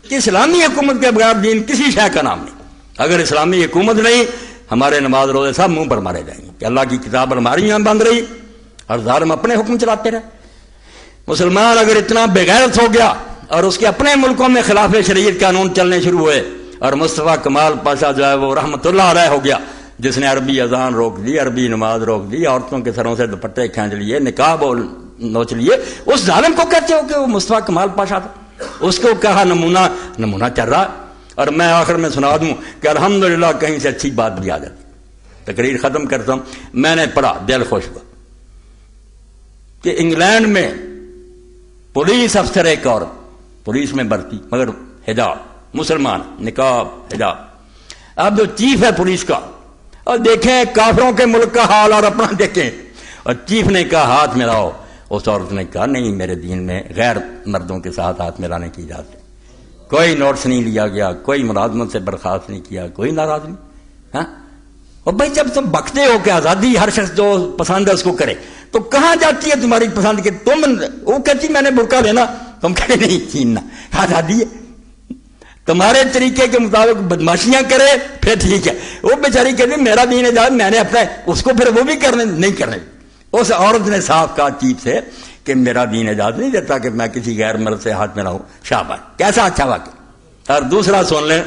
کہ اسلامی حکومت کے بغیر دین کسی شے کا نام نہیں۔ اگر اسلامی حکومت نہیں، ہمارے نماز روزے سب منہ پر مارے جائیں گے کہ اللہ کی کتاب الماری میں بند رہی اور ظالم اپنے حکم چلاتے رہے۔ مسلمان اگر اتنا بغیرت ہو گیا اور اس کے اپنے ملکوں میں خلاف شریعت قانون چلنے شروع ہوئے، اور مصطفیٰ کمال پاشا جو ہے وہ رحمت اللہ علیہ ہو گیا، جس نے عربی اذان روک دی، عربی نماز روک دی، عورتوں کے سروں سے دوپٹے کھینچ لیے، نقاب نوچ لیے، اس ظالم کو کہتے ہو کہ وہ مصطفیٰ کمال پاشا تھا، اس کو کہا نمونہ چل رہا۔ اور میں آخر میں سنا دوں کہ الحمدللہ کہیں سے اچھی بات بھی آ جاتی۔ تقریر ختم کرتا ہوں، میں نے پڑھا، دل خوش ہوا کہ انگلینڈ میں پولیس افسر ایک عورت، پولیس میں بھرتی مگر حجاب، مسلمان، نقاب، حجاب۔ اب جو چیف ہے پولیس کا، اور دیکھیں کافروں کے ملک کا حال اور اپنا دیکھیں، اور چیف نے کہا ہاتھ ملاؤ، اس عورت نے کہا نہیں، میرے دین میں غیر مردوں کے ساتھ ہاتھ ملانے کی اجازت ہے۔ کوئی نوٹس نہیں لیا گیا، کوئی ملازمت سے برخاست نہیں کیا، کوئی ناراض نہیں۔ ہاں، اور بھائی جب تم بکتے ہو کہ آزادی ہر شخص جو پسند ہے اس کو کرے، تو کہاں جاتی ہے تمہاری پسند کے؟ وہ کہتی میں نے برقع لینا، تم کہتے نہیں چھیننا، آزادی ہے۔ تمہارے طریقے کے مطابق بدماشیاں کرے پھر ٹھیک ہے، وہ بیچاری کہتی میرا دین اجازت، میں نے اپنا، اس کو پھر وہ بھی کرنے نہیں کرنے۔ اس عورت نے صاف کہا چیف سے کہ میرا دین اجازت نہیں دیتا کہ میں کسی غیر مرد سے ہاتھ ملاؤں۔ شاباش، کیسا اچھا واقعہ۔ اور دوسرا سن لیں،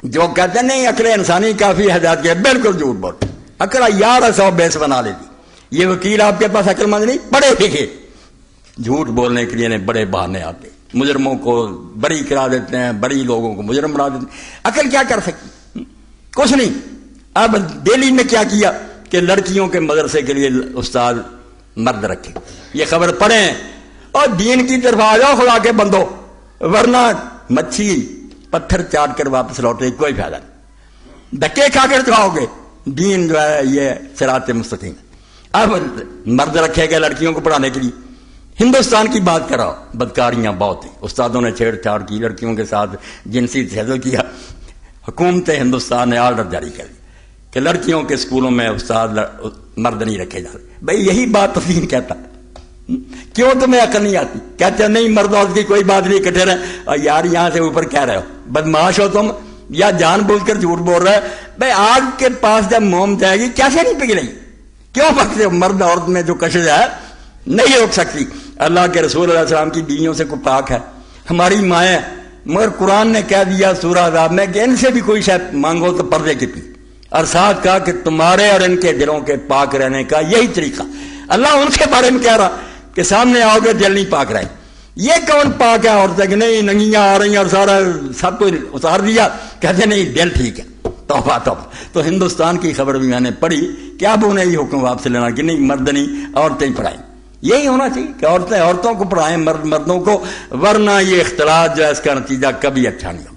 جو کہتے ہیں نہیں عقل انسانی کافی ہدایت کی، بالکل جھوٹ بول، عقل 1100 بیس بنا لیتی۔ یہ وکیل آپ کے پاس عقل مند نہیں، پڑھے لکھے، جھوٹ بولنے کے لیے بڑے بہانے آتے، مجرموں کو بری کرا دیتے ہیں، بری لوگوں کو مجرم بنا دیتے ہیں۔ عقل کیا کر سکتی؟ کچھ نہیں۔ اب دہلی میں کیا کیا کہ لڑکیوں کے مدرسے کے لیے استاد مرد رکھے، یہ خبر پڑھیں اور دین کی طرف آ جاؤ خدا کے بندو، ورنہ مچھی پتھر چاٹ کر واپس لوٹے کوئی فائدہ نہیں، دھکے کھا کر جاؤ گے۔ دین جو ہے یہ صراط مستقیم۔ اب مرد رکھے گئے لڑکیوں کو پڑھانے کے لیے۔ ہندوستان کی بات کراؤ، بدکاریاں بہت ہیں، استادوں نے چھیڑ چھاڑ کی، لڑکیوں کے ساتھ جنسی تجاوز کیا۔ حکومت ہندوستان نے آرڈر جاری کر دیا کہ لڑکیوں کے اسکولوں میں استاد مرد نہیں رکھے جا رہے۔ بھائی یہی بات تو دین کہتا، کیوں تمہیں عقل نہیں آتی؟ کہتے ہیں نہیں مرد عورت کی کوئی بات نہیں، اکٹھے رہے۔ اور یار یہاں سے اوپر کہہ رہے ہو، بدماش ہو تم، یا جان بوجھ کر جھوٹ بول رہے۔ بھائی آگ کے پاس جب موم جائے گی کیسے نہیں پگھلے گی؟ کیوں بکتے ہو؟ مرد عورت میں جو کشش ہے نہیں روک سکتی۔ اللہ کے رسول علیہ السلام کی بیویوں سے کوئی پاک ہے؟ ہماری مائیں، مگر قرآن نے کہہ دیا سورہ احزاب میں کہ ان سے بھی کوئی شاید مانگو تو پردے کی پی، اور ساتھ کہا کہ تمہارے اور ان کے دلوں کے پاک رہنے کا یہی طریقہ۔ اللہ ان کے بارے میں کہہ رہا کہ سامنے آؤ گے دل نہیں پاک رہے۔ یہ کون پاک ہے عورتیں کہ نہیں ننگیاں آ رہی ہیں اور سارا سب کو اتار دیا، کہتے نہیں دل ٹھیک ہے۔ توبہ توبہ۔ تو ہندوستان کی خبر بھی میں نے پڑھی کہ اب انہیں یہ حکم واپس لینا کہ نہیں مرد نہیں عورتیں پڑھائیں۔ یہی ہونا چاہیے کہ عورتیں عورتوں کو پڑھائیں، مرد مردوں کو، ورنہ یہ اختلاط جو ہے اس کا نتیجہ کبھی اچھا نہیں ہوگا۔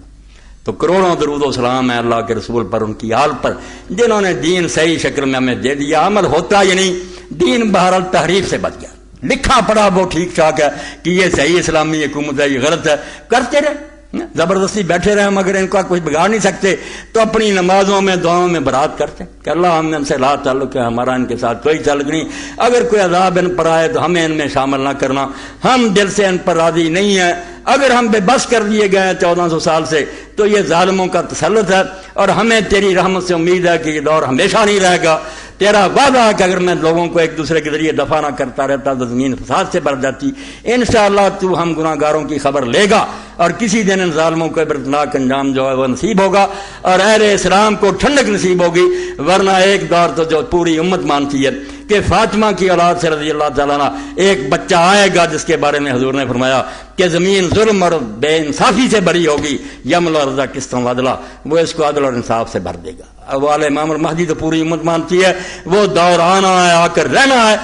تو کروڑوں درود و سلام ہے اللہ کے رسول پر، ان کی آل پر، جنہوں نے دین صحیح شکل میں ہمیں دے دیا۔ عمل ہوتا ہی نہیں، دین بہرحال تحریف سے بچ گیا، لکھا پڑھا وہ ٹھیک ٹھاک ہے کہ یہ صحیح اسلامی حکومت ہے، یہ غلط ہے، کرتے رہے، زبردستی بیٹھے رہے، مگر ان کا کچھ بگاڑ نہیں سکتے۔ تو اپنی نمازوں میں دعاؤں میں برات کرتے کہ اللہ ہم ان سے لا تعلق ہے، ہمارا ان کے ساتھ کوئی تعلق نہیں، اگر کوئی عذاب ان پر آئے تو ہمیں ان میں شامل نہ کرنا، ہم دل سے ان پر راضی نہیں ہیں، اگر ہم بے بس کر دیے گئے ہیں 1400 سال سے تو یہ ظالموں کا تسلط ہے، اور ہمیں تیری رحمت سے امید ہے کہ یہ دور ہمیشہ نہیں رہے گا۔ تیرا وعدہ ہے کہ اگر میں لوگوں کو ایک دوسرے کے ذریعے دفع نہ کرتا رہتا تو زمین فساد سے بھر جاتی۔ انشاءاللہ تو ہم گناہ گاروں کی خبر لے گا، اور کسی دن ان ظالموں کو عبرتناک انجام جو ہے وہ نصیب ہوگا، اور اہل اسلام کو ٹھنڈک نصیب ہوگی۔ ورنہ ایک دور تو جو پوری امت مانتی ہے کہ فاطمہ کی اولاد سے رضی اللہ تعالیٰ عنہ ایک بچہ آئے گا جس کے بارے میں حضور نے فرمایا کہ زمین ظلم اور بے انصافی سے بھری ہوگی، یمل اور رضا قسطوں وعدلا، وہ اس کو عدل اور انصاف سے بھر دے گا۔ اب والے امام المہدی تو پوری امت مانتی ہے، وہ دور آنا ہے، آ کر رہنا ہے،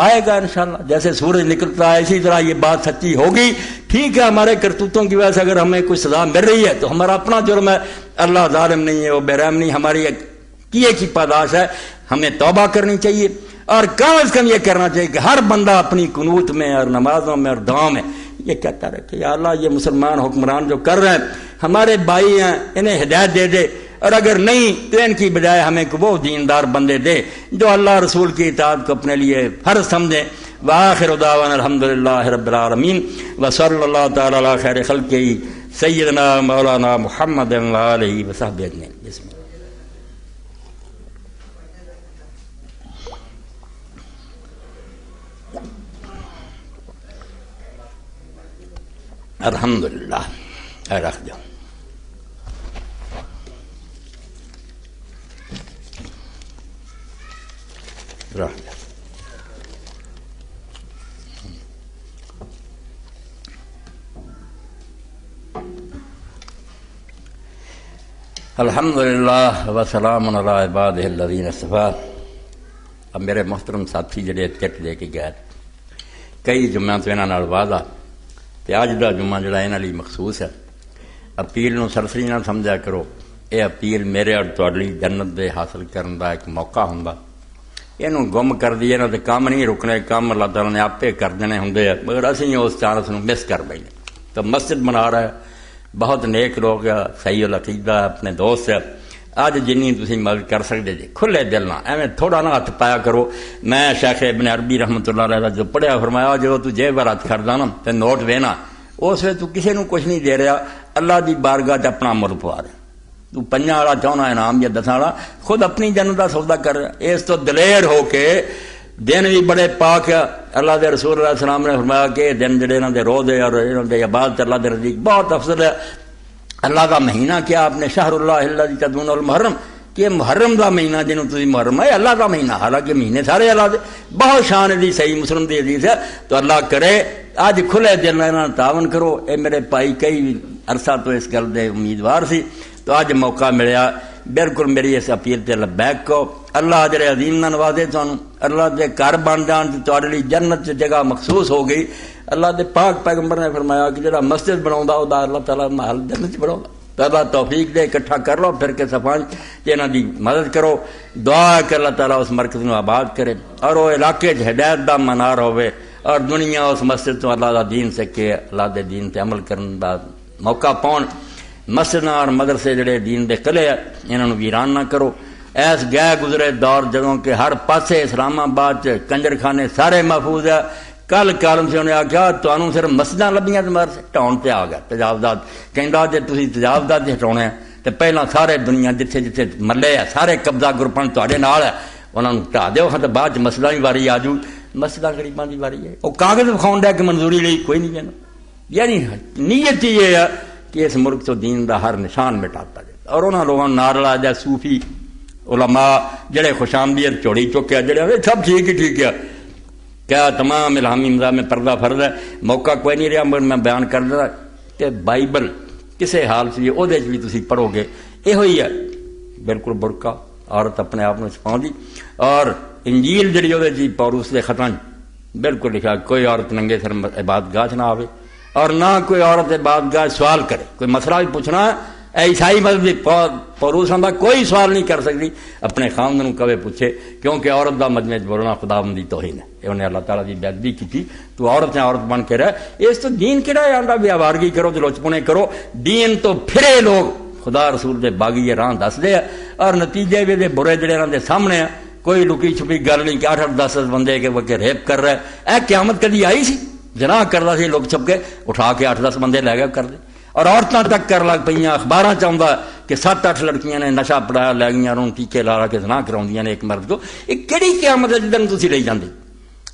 آئے گا انشاءاللہ، جیسے سورج نکلتا ہے اسی طرح یہ بات سچی ہوگی۔ ٹھیک ہے، ہمارے کرتوتوں کی وجہ سے اگر ہمیں کوئی سزا مل رہی ہے تو ہمارا اپنا جرم ہے، اللہ ظالم نہیں ہے، وہ بے رحم نہیں، ہماری کیے کی پاداش ہے، ہمیں توبہ کرنی چاہیے، اور کم از کم یہ کرنا چاہیے کہ ہر بندہ اپنی قنوت میں اور نمازوں میں اور دعاؤں میں یہ کہتا رہے کہ یا اللہ یہ مسلمان حکمران جو کر رہے ہیں ہمارے بھائی ہیں، انہیں ہدایت دے دے، اور اگر نہیں تو ان کی بجائے ہمیں وہ دیندار بندے دے جو اللہ رسول کی اطاعت کو اپنے لیے فرض سمجھیں۔ وآخر دعوانا الحمدللہ رب العالمین وصلی اللہ تعالی علی خیر خلقہ سیدنا مولانا محمد وآلہ وصحبہ اجمعین۔ بسم اللہ۔ الحمدللہ، رکھ دو۔ رکھ دو۔ الحمدللہ وسلام علی عبادہ الذین اصطفیٰ۔ اب میرے محترم ساتھی جڑے کٹ دے کے گئے کئی جمعہ تو انہاں نال وعدہ تے اج دا جمعہ جڑا انہاں لئی مخصوص ہے۔ اپیل نو سرسری نہ سمجھا کرو، اے اپیل میرے اور تہاڈی جنت دے حاصل کرن دا ایک موقع ہوندا، اینو گم کر دی انہاں تے کام نہیں رکنے، کام اللہ تعالیٰ نے آپے کر دینے ہوندے، مگر اسی اس چانس نو مس کر بیٹھے۔ تو مسجد بنا رہا ہے، بہت نیک لوگ ہے، صحیح العقیدہ اپنے دوست ہے، اج جنی تسی مدد کر سکتے جی کھلے دل نہ، ایویں تھوڑا نہ ہاتھ پایا کرو۔ میں شیخ ابن عربی رحمۃ اللہ علیہ جو پڑھیا فرمایا جو تو جیب پر ہاتھ کردا نا تے نوٹ وینا اس وقت تو کسی نو کچھ نہیں دے رہا، اللہ دی بارگاہ تے اپنا مل پوا رہا، تو پنجاں والا چاہنا انعام یا دساں والا، خود اپنی جنت دا سودا کر رہا۔ اس تو دلیر ہو کے دن بھی بڑے پاک ہے، اللہ دے رسول علیہ السلام نے فرمایا کہ دن جڑے انہاں دے روزے اور انہاں دے عبادت اللہ دے نزدیک بہت افضل ہے۔ اللہ کا مہینہ کیا آپ نے شہر اللہ الذی تدعون المحرم، کہ محرم دا مہینہ جنوں تسی محرم ہے اللہ دا مہینہ، حالانکہ مہینے سارے اللہ دے، بہت شان دی، صحیح مسلم دی حدیث ہے۔ تو اللہ کرے اج کھلے دل نال تعاون کرو۔ اے میرے بھائی کئی عرصہ تو اس گل دے امیدوار سی، تو اج موقع ملیا، بالکل میری اس اپیل تے لبیک کو۔ اللہ اجر عظیم نہ نوازے تانوں، اللہ دے گھر بن جان تے تہاڈے لئی جنت چ جگہ مخصوص ہو گئی۔ اللہ دے پاک پیغمبر نے فرمایا کہ جڑا مسجد بناوندا او دا اللہ تعالیٰ محل جنت چ بناوندا۔ تو اللہ توفیق دے، اکٹھا کر لو پھر کے صفان کہ انہاں دی مدد کرو، دعا کہ اللہ تعالیٰ اس مرکز نو آباد کرے اور وہ علاقے چ ہدایت دا منار ہوئے، اور دنیا اس مسجد تو اللہ دا دین سکے، اللہ دے دین تے عمل کرن دا موقع پاؤن۔ مسجد اور مدرسے جڑے دین دے قلعے انہاں نو ویران نہ کرو۔ ایس گئے گزرے دور جدوں کہ ہر پاسے اسلام آباد چ کنجر خانے سارے محفوظ ہے، کل کالم سے انہیں آخیا تمہوں صرف مسجداں لبیاں مدرسے ٹاؤن تے آ گیا تجاوزات، کہندا جے تسی تجاوزات ہٹاؤنے ہیں تے پہلاں سارے دنیا جتھے جتھے ملے ہے سارے قبضہ گروپاں تہاڈے نال ہے انہاں نوں ہٹا دیو، تے بعد چ مسجداں دی واری آ جوں، مسجداں غریباں دی واری ہے۔ وہ کاغذ وکھاؤن ڈیا کہ منظوری لئی کوئی نہیں دینا، یعنی نیت یہ ہے کہ اس ملک تو دین دا ہر نشان مٹاتا جائے۔ اور انہاں لوگوں نار لا جائے صوفی علماء جڑے خوش آمدید چوڑی چکے جڑے سب ٹھیک ہی ٹھیک ہے، کیا تمام الہامی نظام میں پردہ فرض ہے، موقع کوئی نہیں رہا مگر میں بیان کر دیا کہ بائبل کسے حال سے وہ بھی تسی پڑھو گے یہ ہے بالکل برقع عورت اپنے آپ میں چھپاؤں دی، اور انجیل جڑی وہ جی پوروس کے خطاں بالکل لکھا کوئی عورت ننگے سر عبادت گاہ نہ آوے، اور نہ کوئی عورت عبادت گاہ سوال کرے، کوئی مسئلہ بھی پوچھنا عیسائی مذہب پوروس آندا کوئی سوال نہیں کر سکتی، اپنے خاوند کبھی پوچھے، کیونکہ عورت دا مجمع بولنا خداوندی توہین ہے، انہیں اللہ تعالیٰ کی بے ادبی کی، تو عورت نے عورت بن کے رہے۔ اس تو دین کہڑا ہے آندا بھی آوارگی کرو تو لچپنے کرو، دین تو پھرے لوگ خدا رسول دے باغی راہ دس دے اور نتیجے بھی دے برے جڑے انہاں دے سامنے ہیں، کوئی لکی چھپی گل نہیں کہ 8-10 بندے کے وقت ریپ کر رہے اے قیامت کدی آئی سی؟ جناح کردا سی لوگ چھپ کے اٹھا کے 8-10 بندے لے گئے کر دے، اور عورتوں تک کر لگ پہ اخباراں چاہتا کہ 7-8 لڑکیاں نے نشہ پڑایا لے گئی اور ٹیکے لا کے زنا کراؤندیاں نے ایک مرد کو، یہ کہڑی قیامت ہے جدن تسی لے جاندے؟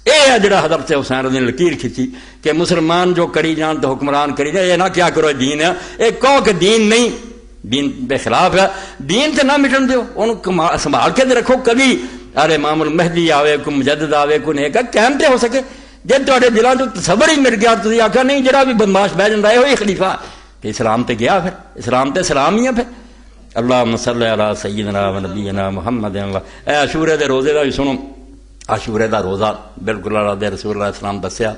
یہ ہے جڑا حضرت حسین نے لکیر کھچی کہ مسلمان جو کری جان تو حکمران کری جائے، یہ نہ کیا کرو دین ہے، یہ کہو کہ دین نہیں، دین بے خلاف ہے، دین سے نہ مٹن دیو، انہوں سنبھال کے رکھو، کبھی ارے امام المہدی آوے کوئی مجدد آوے کوئی نیک قائم تے ہو سکے جے تواڈے دلاں تو تصور ہی مل گیا تسی آکھا نہیں جڑا بھی بدماش بہ جاندا ہے وہی خلیفہ تے اسلام تے گیا، پھر اسلام تے سلام ہی ہے پھر اللہم صلی علی سیدنا و نبینا محمد اے عاشورے دے روزے دا بھی سنو عاشورے دا روزہ بالکل اللہ دے رسول اللہ السلام دسیا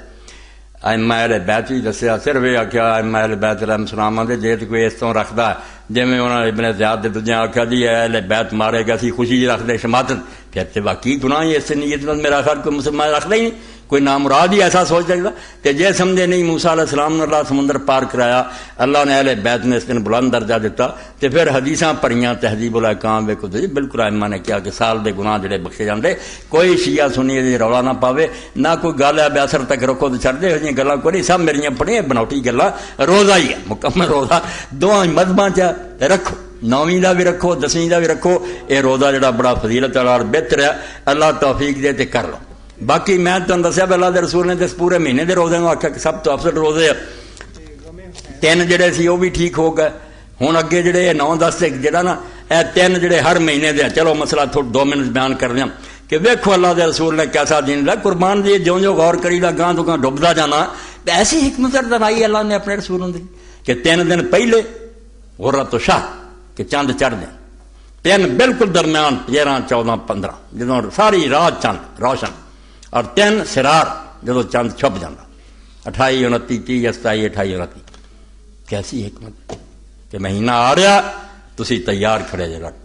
ائمہ اہل بیت بھی دسیا صرف یہ آخیا ائمہ اہل بیت علیہ السلام دے جے کوئی اس طرح رکھدا جی انہوں نے ابن زیاد دے دوجے آخیا جی اہل بیت مارے گا سی خوشی رکھتے شماتت پھر تے واقعی گناہ ہی اس نیت نال میرا خیال کوئی مسلمان رکھدا ہی نہیں کوئی نامراد ہی ایسا سوچ سکتا کہ جے سمجھے نہیں موسیٰ علیہ السلام نے اللہ سمندر پار کرایا اللہ نے اہل بیت نے اس دن بلند درجہ دیتا تو پھر حدیثاں پڑھیاں تہذیب الاحکام ویکھو جی بالکل ائمہ نے کیا کہ سال دے گناہ جڑے بخشے جاندے کوئی شیعہ سنی دی رولا نہ پاوے نہ کوئی گل ہے بیاسر تک رکھو تو چھڑ دے ہو جی گلاں کوئی نہیں سب میریاں پڑھیاں بناوٹی گلاں روزہ ہی ہے مکمل روزہ دواں مذہباں چ رکھو 9ویں دا بھی رکھو 10ویں دا بھی رکھو یہ روزہ جڑا بڑا فضیلت والا اور بہتر ہے اللہ توفیق دے تے کر لو باقی میں تمہیں دسیا اللہ دے رسول نے اس پورے مہینے دے روزے کو آخیا کہ سب تو افضل روزے 3 جڑے سی وہ بھی ٹھیک ہو گئے ہوں اگے جڑے 9-10 جڑا نا اے 3 جڑے ہر مہینے دے چلو مسئلہ تھوڑا 2 منٹ بیان کر دیا کہ ویکھو اللہ دے رسول نے کیسا دین دا قربان دی جو غور کری دا گاں تو گاں ڈبدا جانا ایسی حکمت بنائی اللہ نے اپنے رسولوں دی کہ 3 دن پہلے غرۃ الشہر کہ چاند چڑھ دیں 3 بالکل درمیان 13 14 15 جدوں ساری رات چاند روشن اور 3 سرار جدو چاند چھپ جانا 28 29 30 27 28 29 کیسی حکمت کہ مہینہ آ رہا تسی تیار کھڑے جے رٹ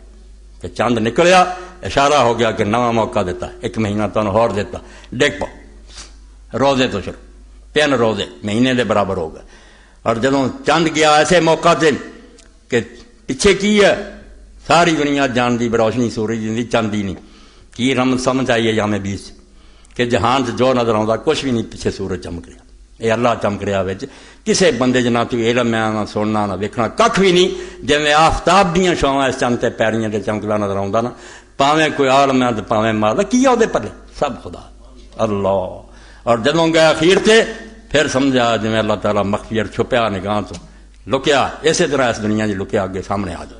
کہ چاند نکلیا اشارہ ہو گیا کہ نواں موقع دیتا 1 مہینہ تمہیں اور دیتا ڈگ پاؤ روزے تو شروع 3 روزے مہینے دے برابر ہو گئے اور جدوں چاند گیا ایسے موقع سے کہ پیچھے کی ہے ساری دنیا جان دی بروشنی سورج دی چاند دی نہیں کی رمز سمجھ آئی ہے یام 20 کہ جہان سے جو نظر آتا کچھ بھی نہیں پیچھے سورج چمک رہا یہ اللہ چمک رہا کسے بندے نہ تو علم ہے نہ سننا نہ ویکھنا کھ بھی نہیں جی میں آفتاب دیاں شواں اس چند تے پیریاں تے چمکدا نظر آتا نا پاویں کوئی عالم ہے تو پاویں ماردا کی ہے پلے سب خدا اللہ اور جدوں گئے اخیر تے پھر سمجھا جی اللہ تعالیٰ مخفی چھپیا نگاہ تو لکیا اسی طرح اس دنیا جی لکیا اگے سامنے آ جائے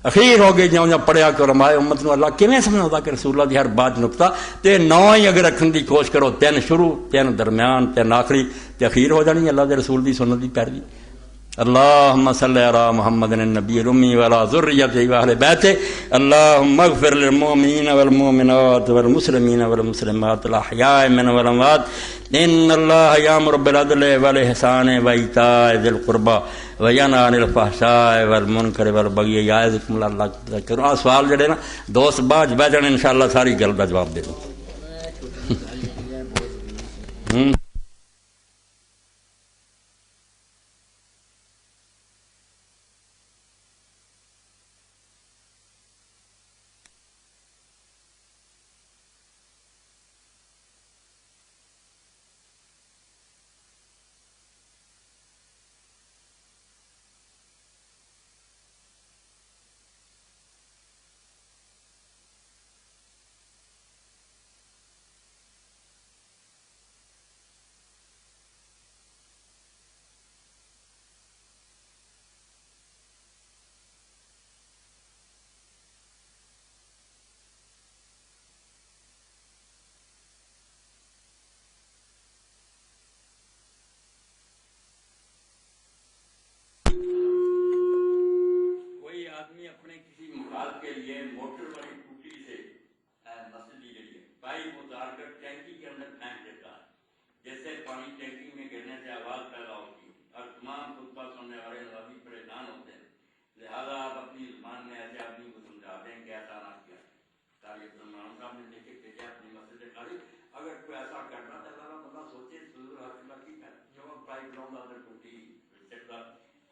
اخیر ہو گئی جوں جوں پڑھیا کہ علماء امت نو اللہ کیویں سمجھاؤں کہ رسول اللہ دی ہر بات نقطہ تے 9 ہی اگر رکھن دی کوشش کرو 3 شروع 3 درمیان 3 آخری تے اخیر ہو جانی اللہ دے رسول دی سنت دی پیروی اللہم صلی علی محمد النبی الامی وعلی ذریتہ واہل بیتہ اللہم اغفر للمؤمنین والمؤمنات والمسلمین والمسلمات الاحیاء منهم والاموات ان اللہ یامر بالعدل والاحسان وایتاء ذی القربى وینہی عن الفحشاء والمنکر والبغی یعظکم لعلکم تذکرون سوال جڑے نا دوست بعد بیٹھ جانے انشاءاللہ ساری گل دا جواب دے دوں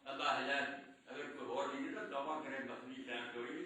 اللہ ہے اگر کوئی اور نہیں تو توبہ کرے مسئلہ ٹائم کوئی